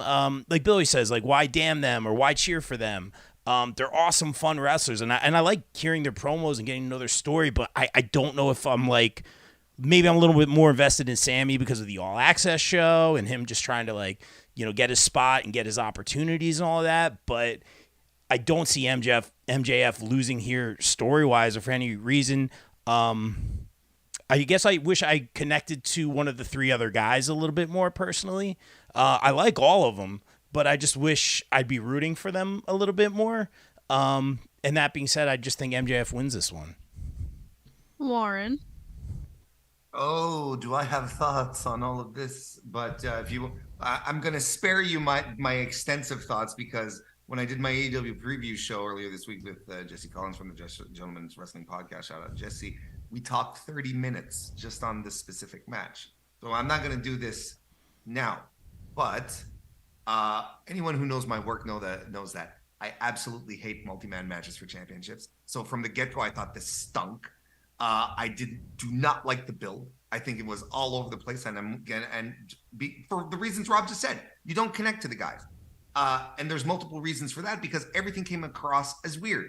Like Billy says, like why damn them or why cheer for them? They're awesome, fun wrestlers, and I like hearing their promos and getting to know their story, but I don't know if I'm like. Maybe I'm a little bit more invested in Sammy because of the All Access show and him just trying to get his spot and get his opportunities and all of that. But I don't see MJF losing here story-wise or for any reason. I guess I wish I connected to one of the 3 other guys a little bit more personally. I like all of them, but I just wish I'd be rooting for them a little bit more. And that being said, I just think MJF wins this one. Warren. Oh, do I have thoughts on all of this? But I'm going to spare you my extensive thoughts because when I did my AEW preview show earlier this week with Jesse Collins from the Gentleman's Wrestling Podcast, shout out Jesse, we talked 30 minutes just on this specific match. So I'm not going to do this now, but anyone who knows my work knows that I absolutely hate multi-man matches for championships. So from the get-go, I thought this stunk. I do not like the build. I think it was all over the place, for the reasons Rob just said. You don't connect to the guys, and there's multiple reasons for that because everything came across as weird.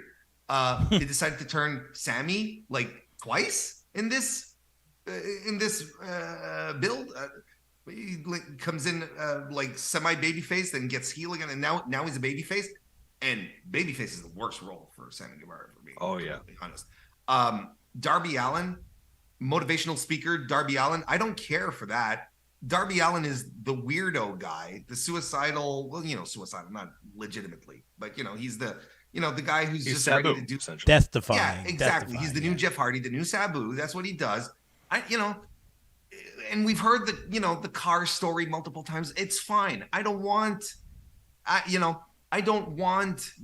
They decided to turn Sammy like twice in this build. He comes in like semi babyface, then gets heel again, and now he's a babyface. And babyface is the worst role for Sammy Guevara for me. Oh yeah, to be honest. Darby Allin, motivational speaker, Darby Allin. I don't care for that. Darby Allin is the weirdo guy, the suicidal, suicidal, not legitimately, but he's the guy who's just Sabu, ready to do death defying. Yeah, exactly. He's the new Jeff Hardy, the new Sabu. That's what he does. And we've heard the car story multiple times. It's fine. I don't want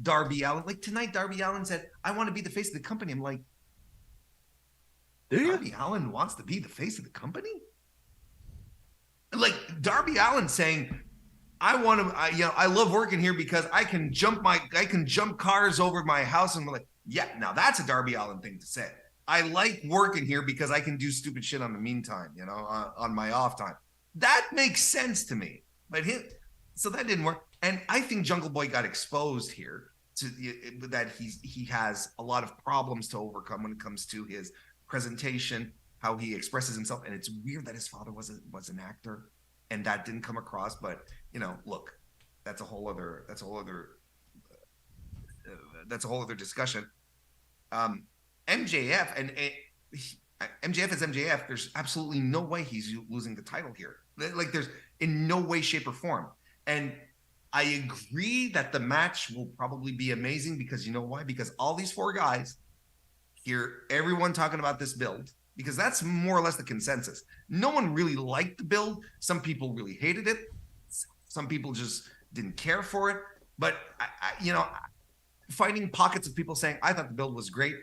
Darby Allin. Like tonight, Darby Allin said, I want to be the face of the company. I'm like, Darby Allin wants to be the face of the company? Like Darby Allin saying, I want to, I love working here because I can jump cars over my house. And we're like, yeah, now that's a Darby Allin thing to say. I like working here because I can do stupid shit on the meantime, on my off time. That makes sense to me. But so that didn't work. And I think Jungle Boy got exposed here that he has a lot of problems to overcome when it comes to his presentation, how he expresses himself. And it's weird that his father was an actor and that didn't come across. But look, that's a whole other discussion. MJF MJF is MJF. There's absolutely no way he's losing the title here. Like there's in no way, shape, or form. And I agree that the match will probably be amazing because you know why? Because all these 4 guys hear everyone talking about this build because that's more or less the consensus. No one really liked the build. Some people really hated it. Some people just didn't care for it. But finding pockets of people saying, I thought the build was great.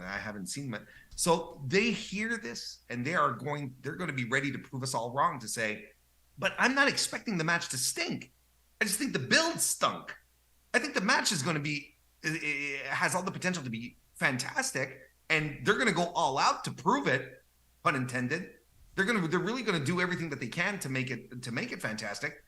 I haven't seen it. So they hear this and they're going to be ready to prove us all wrong, to say, but I'm not expecting the match to stink. I just think the build stunk. I think the match is going to be, it has all the potential to be fantastic, and they're going to go all out to prove it, pun intended. They're really going to do everything that they can to make it fantastic.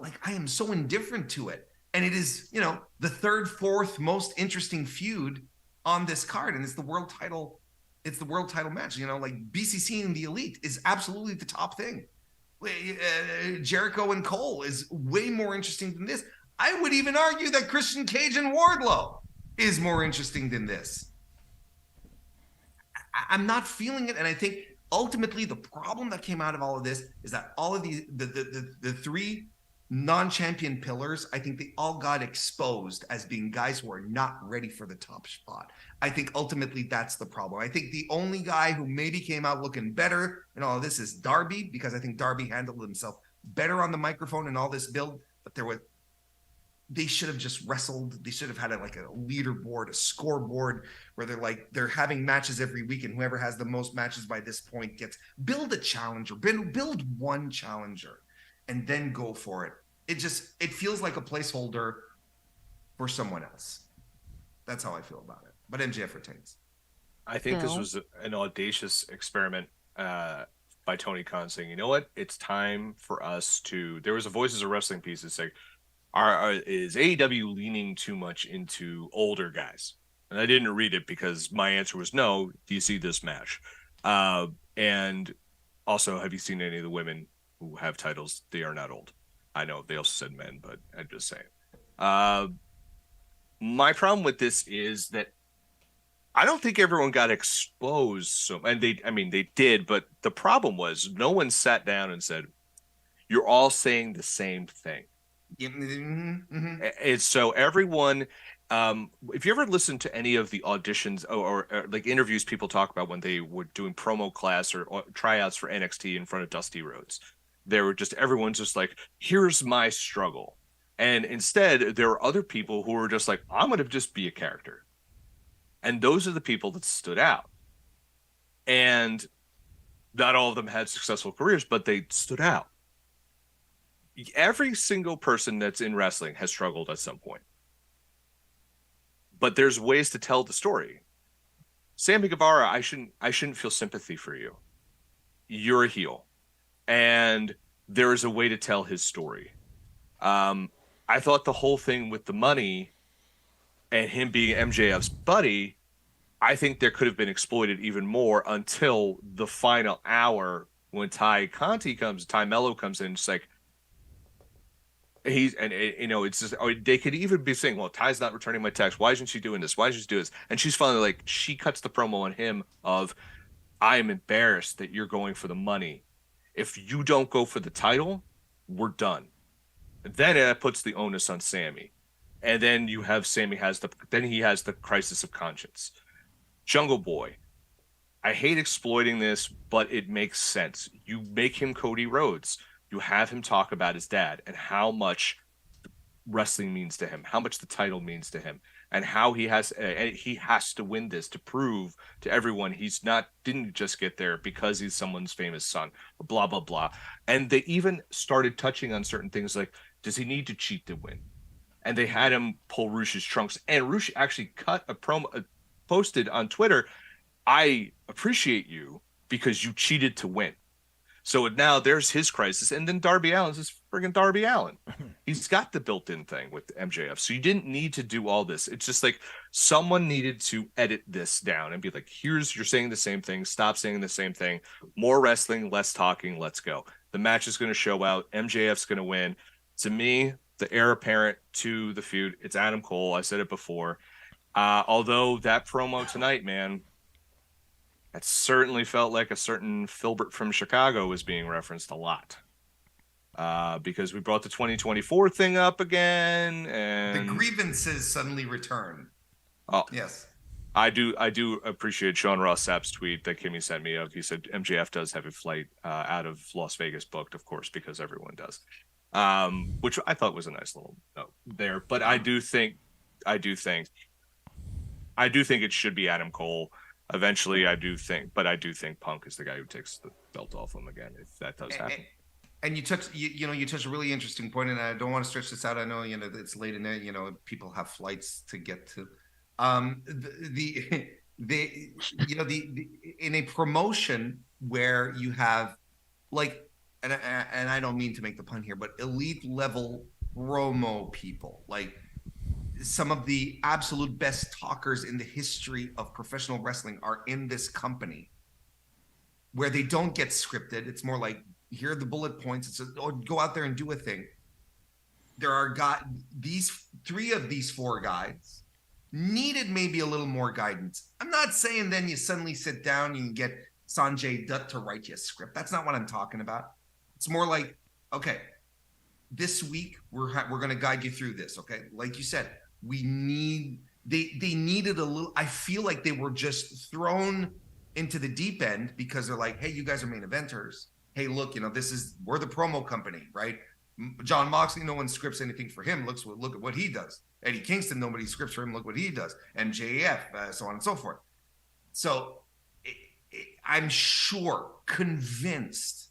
Like, I am so indifferent to it. And it is, the third, fourth most interesting feud on this card, and it's the world title. It's the world title match. Like BCC and the Elite is absolutely the top thing. Jericho and Cole is way more interesting than this. I would even argue that Christian Cage and Wardlow is more interesting than this. I'm not feeling it, and I think ultimately the problem that came out of all of this is that all of the three non-champion pillars, I think they all got exposed as being guys who are not ready for the top spot. I think ultimately that's the problem. I think the only guy who maybe came out looking better in all of this is Darby, because I think Darby handled himself better on the microphone in all this build. But they should have just wrestled. They should have had a leaderboard, a scoreboard, where they're having matches every week, and whoever has the most matches by this point build a challenger, build one challenger, and then go for it. It feels like a placeholder for someone else. That's how I feel about it. But MJF retains. I think this was an audacious experiment by Tony Khan, saying, you know what? It's time for us to... There was a Voices of Wrestling piece that said, is AEW leaning too much into older guys? And I didn't read it because my answer was no. Do you see this match? And also, have you seen any of the women who have titles? They are not old. I know they also said men, but I'm just saying. My problem with this is that I don't think everyone got exposed. They did, but the problem was no one sat down and said, you're all saying the same thing. Mm-hmm. And so everyone, if you ever listen to any of the auditions or like interviews people talk about when they were doing promo class or tryouts for NXT in front of Dusty Rhodes, everyone's just like, here's my struggle. And instead, there were other people who were just like, I'm going to just be a character. And those are the people that stood out. And not all of them had successful careers, but they stood out. Every single person that's in wrestling has struggled at some point. But there's ways to tell the story. Sammy Guevara, I shouldn't feel sympathy for you. You're a heel. And there is a way to tell his story. I thought the whole thing with the money and him being MJF's buddy, I think there could have been exploited even more until the final hour when Ty Mello comes in. It's like, it's just, they could even be saying, well, Ty's not returning my text. Why isn't she doing this? Why isn't she doing this? And she's finally like, she cuts the promo on him of, I am embarrassed that you're going for the money. If you don't go for the title, we're done. And then it puts the onus on Sammy. And then you have Sammy he has the crisis of conscience. Jungle Boy, I hate exploiting this, but it makes sense. You make him Cody Rhodes. You have him talk about his dad and how much wrestling means to him, how much the title means to him, and how he has to win this to prove to everyone didn't just get there because he's someone's famous son, or blah, blah, blah. And they even started touching on certain things like, does he need to cheat to win? And they had him pull Rush's trunks. And Rush actually cut a promo, posted on Twitter, I appreciate you because you cheated to win. So now there's his crisis. And then Darby Allin's just friggin' Darby Allin. He's got the built-in thing with MJF. So you didn't need to do all this. It's just like someone needed to edit this down and be like, you're saying the same thing. Stop saying the same thing. More wrestling, less talking. Let's go. The match is going to show out. MJF's going to win. To me, the heir apparent to the feud, it's Adam Cole. I said it before. Although that promo tonight, man, it certainly felt like a certain Filbert from Chicago was being referenced a lot. Because we brought the 2024 thing up again, and the grievances suddenly return. Oh yes, I do appreciate Sean Ross Sapp's tweet that Kimmy sent me of. He said MJF does have a flight out of Las Vegas booked, of course, because everyone does. Which I thought was a nice little note there. But I do think it should be Adam Cole. eventually I do think Punk is the guy who takes the belt off him again if that does happen. And you touched a really interesting point, and I don't want to stretch this out. I know it's late in there. People have flights to get to. In a promotion where you have and I don't mean to make the pun here, but elite level promo people, like some of the absolute best talkers in the history of professional wrestling are in this company, where they don't get scripted. It's more like, here are the bullet points. Go out there and do a thing. There are these 3 of these 4 guys needed maybe a little more guidance. I'm not saying then you suddenly sit down and you get Sanjay Dutt to write you a script. That's not what I'm talking about. It's more like, okay, this week we're going to guide you through this. Okay, like you said, they needed a little. I feel like they were just thrown into the deep end because they're like, hey, you guys are main eventers. Hey, look, we're the promo company, right? John Moxley, no one scripts anything for him. Look at what he does. Eddie Kingston, nobody scripts for him. Look what he does. MJF, so on and so forth. So I'm convinced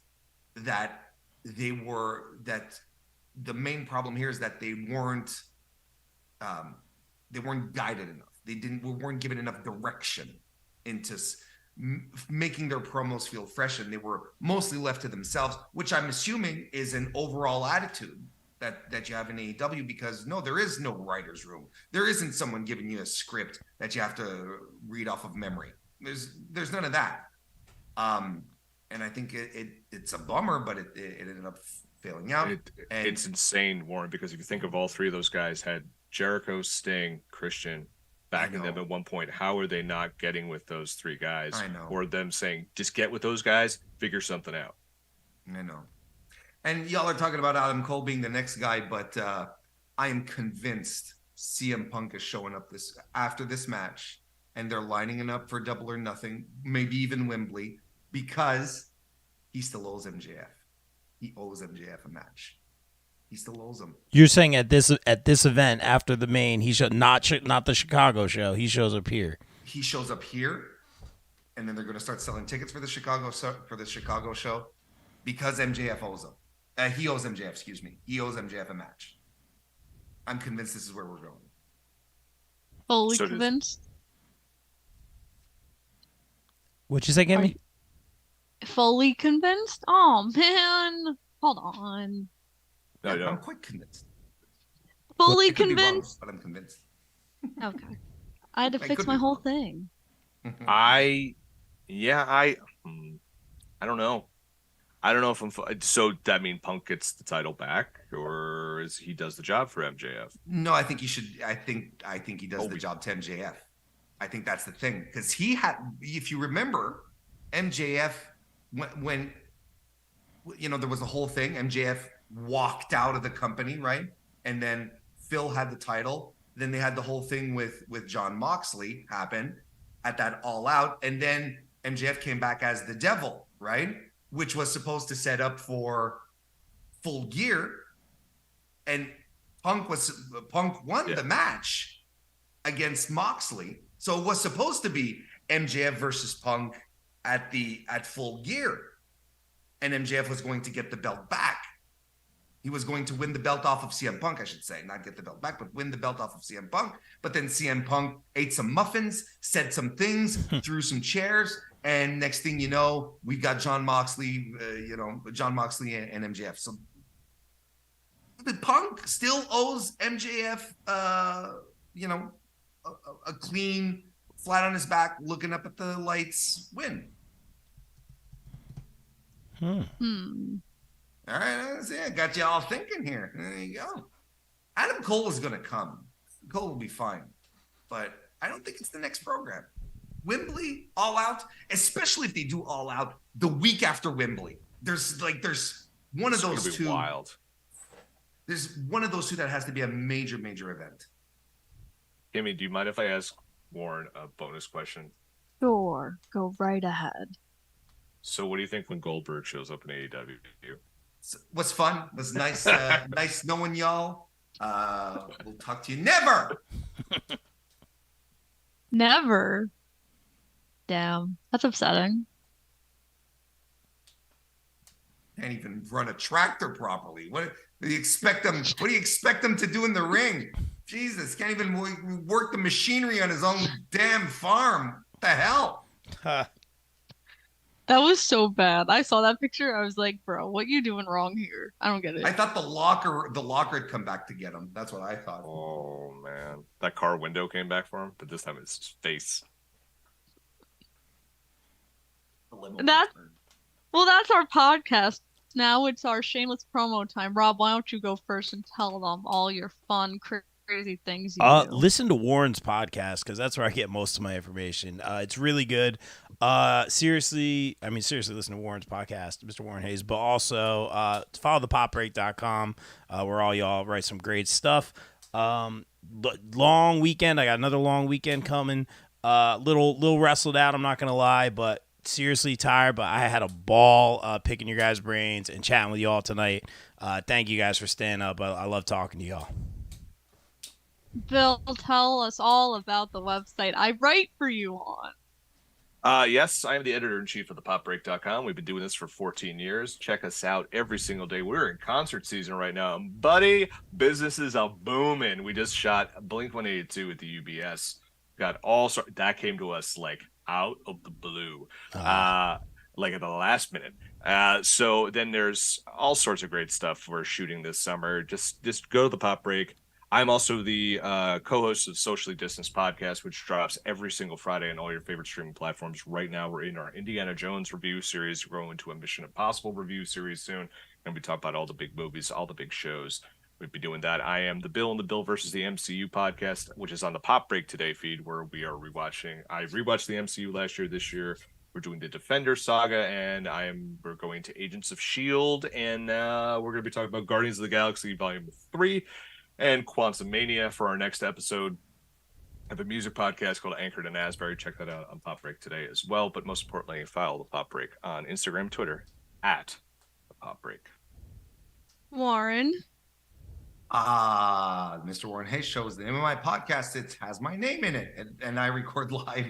that the main problem here is that they weren't guided enough. They weren't given enough direction into making their promos feel fresh, and they were mostly left to themselves, which I'm assuming is an overall attitude that you have in AEW, because no, there is no writer's room. There isn't someone giving you a script that you have to read off of memory. There's none of that. And I think it's a bummer, but it ended up failing out. It's insane, Warren, because if you think of all 3 of those guys had Jericho, Sting, Christian backing them at one point. How are they not getting with those 3 guys? I know. Or them saying, just get with those guys, figure something out. I know. And y'all are talking about Adam Cole being the next guy, but I am convinced CM Punk is showing up after this match, and they're lining it up for Double or Nothing, maybe even Wembley, because he still owes MJF. He owes MJF a match. He still owes him. You're saying at this event after the main, he should not the Chicago show. He shows up here. He shows up here, and then they're going to start selling tickets for the Chicago show because MJF owes him. He owes MJF. Excuse me. He owes MJF a match. I'm convinced this is where we're going. Fully convinced. What'd you say, Kimmy? Fully convinced? Oh man, hold on. No, I'm quite convinced. Fully I could be wrong, convinced? but I'm convinced. Okay. I had to I fix could my be whole wrong. thing. I don't know. I don't know if so that mean Punk gets the title back, or is he does the job for MJF? No, I think he should. I think he does the job to MJF. I think that's the thing, because he had. If you remember, MJF when there was the whole thing. MJF walked out of the company, right? And then Phil had the title. Then they had the whole thing with John Moxley happen at that All Out, and then MJF came back as the Devil, right? Which was supposed to set up for Full Gear, and Punk won the match against Moxley, so it was supposed to be MJF versus Punk at Full Gear, and MJF was going to get the belt back. He was going to win the belt off of CM Punk, I should say, not get the belt back, but win the belt off of CM Punk. But then CM Punk ate some muffins, said some things, threw some chairs, and next thing you know, we got John Moxley, and MJF. So the Punk still owes MJF, a clean, flat on his back, looking up at the lights win. All right, I got you all thinking here. There you go. Adam Cole is going to come. Cole will be fine. But I don't think it's the next program. Wembley, All Out, especially if they do All Out the week after Wembley. There's one of those two. Wild. There's one of those two that has to be a major, major event. Kimmy, do you mind if I ask Warren a bonus question? Sure, go right ahead. So what do you think when Goldberg shows up in AEW? What's fun? Was nice, nice knowing y'all. We'll talk to you. Never. Never. Damn, that's upsetting. Can't even run a tractor properly. What do you expect them? What do you expect them to do in the ring? Jesus, can't even work the machinery on his own damn farm. What the hell? That was so bad. I saw that picture. I was like, bro, what you doing wrong here? I don't get it. I thought the locker had come back to get him. That's what I thought. Oh man, that car window came back for him, but this time it's his face. That's our podcast. Now it's our shameless promo time. Rob, why don't you go first and tell them all your fun, crazy things you do? Listen to Warren's podcast because that's where I get most of my information. It's really good. Seriously, listen to Warren's podcast, Mr. Warren Hayes, but also follow thepopbreak.com where all y'all write some great stuff. Long weekend. I got another long weekend coming. Little wrestled out, I'm not going to lie, but seriously tired, but I had a ball picking your guys' brains and chatting with y'all tonight. Thank you guys for staying up. I love talking to y'all. Bill, tell us all about the website I write for you on. Yes, I am the editor-in-chief of thepopbreak.com. We've been doing this for 14 years. Check us out every single day. We're in concert season right now. Buddy, businesses are booming. We just shot Blink-182 at the UBS. Got all sorts. That came to us like out of the blue, like at the last minute. So then there's all sorts of great stuff we're shooting this summer. Just go to the Pop Break. I'm also the co-host of Socially Distanced Podcast, which drops every single Friday on all your favorite streaming platforms. Right now, we're in our Indiana Jones review series. We're going to a Mission Impossible review series soon. And we talk about all the big movies, all the big shows. We'll be doing that. I am the Bill and the Bill versus the MCU podcast, which is on the Pop Break Today feed, where we are rewatching. I rewatched the MCU last year. This year, we're doing the Defender saga, and we're going to Agents of S.H.I.E.L.D., and we're going to be talking about Guardians of the Galaxy Volume 3 and Quantumania for our next episode. I have a music podcast called Anchored in Asbury. Check that out on Pop Break Today as well. But most importantly, follow the Pop Break on Instagram, Twitter, at the Pop Break. Warren. Mr. Warren Hayes Show is the name of my podcast. It has my name in it. And I record live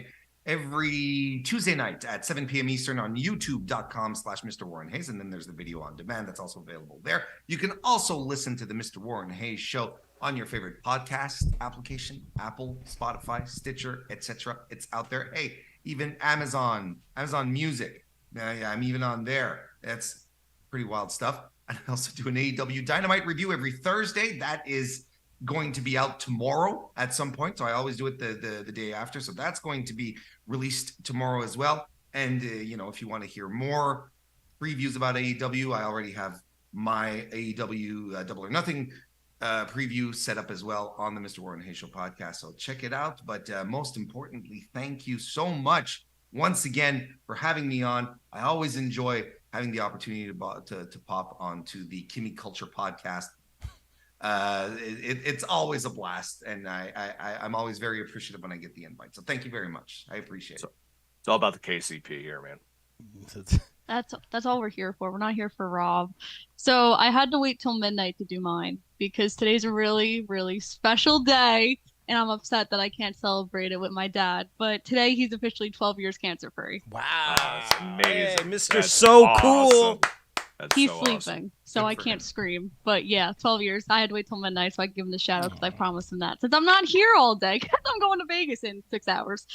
every Tuesday night at 7 p.m. Eastern on youtube.com/Mr. Warren Hayes. And then there's the video on demand that's also available there. You can also listen to the Mr. Warren Hayes Show on your favorite podcast application, Apple, Spotify, Stitcher, etc. It's out there. Hey, even Amazon Music. I'm even on there. That's pretty wild stuff. I also do an AEW Dynamite review every Thursday. That is going to be out tomorrow at some point. So I always do it the day after. So that's going to be released tomorrow as well. And, if you want to hear more previews about AEW, I already have my AEW Double or Nothing preview set up as well on the Mr. Warren Hayes Show podcast. So check it out. But most importantly, thank you so much once again for having me on. I always enjoy having the opportunity to pop onto the Kimmy Culture podcast. It's always a blast, and I'm always very appreciative when I get the invite. So thank you very much. I appreciate it. It's all about the KCP here, man. That's all we're here for. We're not here for Rob. So I had to wait till midnight to do mine because today's a really, really special day. And I'm upset that I can't celebrate it with my dad. But today he's officially 12 years cancer free. Wow. That's amazing. Hey, Mr. That's So awesome. Cool. That's He's so sleeping, awesome. so Good I for can't him. scream. But yeah, 12 years. I had to wait till midnight so I could give him the shout out because I promised him that. Since I'm not here all day because I'm going to Vegas in 6 hours.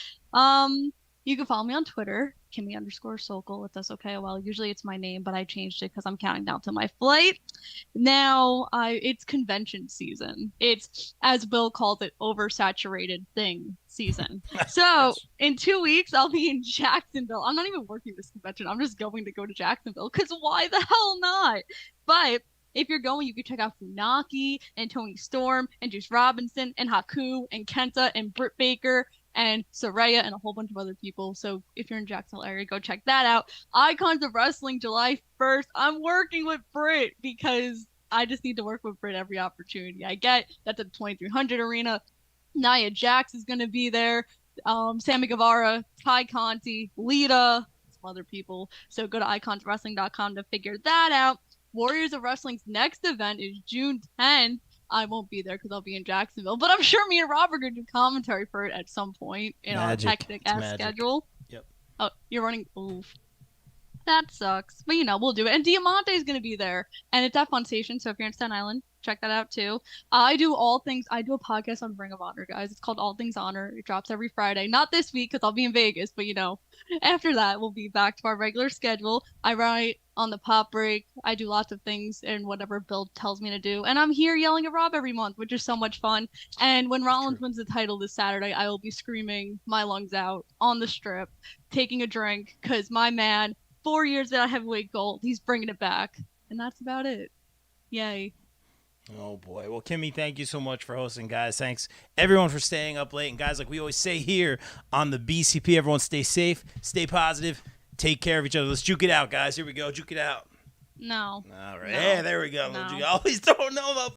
You can follow me on Twitter, Kimmy_So Kool, if that's okay. Well, usually it's my name, but I changed it because I'm counting down to my flight. Now, it's convention season. It's, as Bill calls it, oversaturated thing season. So in 2 weeks, I'll be in Jacksonville. I'm not even working this convention. I'm just going to go to Jacksonville because why the hell not? But if you're going, you can check out Funaki and Tony Storm and Juice Robinson and Haku and Kenta and Britt Baker and Soraya and a whole bunch of other people. So if you're in Jacksonville area, go check that out. Icons of Wrestling, July 1st. I'm working with Britt because I just need to work with Britt every opportunity I get. That's at the 2300 arena. Nia Jax is going to be there. Sammy Guevara, Ty Conti, Lita, some other people. So go to iconswrestling.com to figure that out. Warriors of Wrestling's next event is June 10th. I won't be there because I'll be in Jacksonville, but I'm sure me and Rob are going to do commentary for it at some point in our hectic ass schedule. Yep. Oh, you're running. Oof. That sucks. But we'll do it. And Diamante's gonna be there. And it's at Fun Station, so if you're in Staten Island, check that out too. I do a podcast on Ring of Honor, guys. It's called All Things Honor. It drops every Friday. Not this week, because I'll be in Vegas, but after that we'll be back to our regular schedule. I write on the pop break. I do lots of things and whatever Bill tells me to do. And I'm here yelling at Rob every month, which is so much fun. And when Rollins wins the title this Saturday, I will be screaming my lungs out on the strip, taking a drink, because my man, 4 years at heavyweight gold, he's bringing it back. And that's about it. Yay. Oh boy. Well, Kimmy, thank you so much for hosting, guys. Thanks everyone for staying up late. And guys, like we always say here on the BCP, everyone stay safe, stay positive, take care of each other. Let's juke it out, guys. Here we go. Juke it out. No. All right. No. Yeah, there we go. No. I always don't know about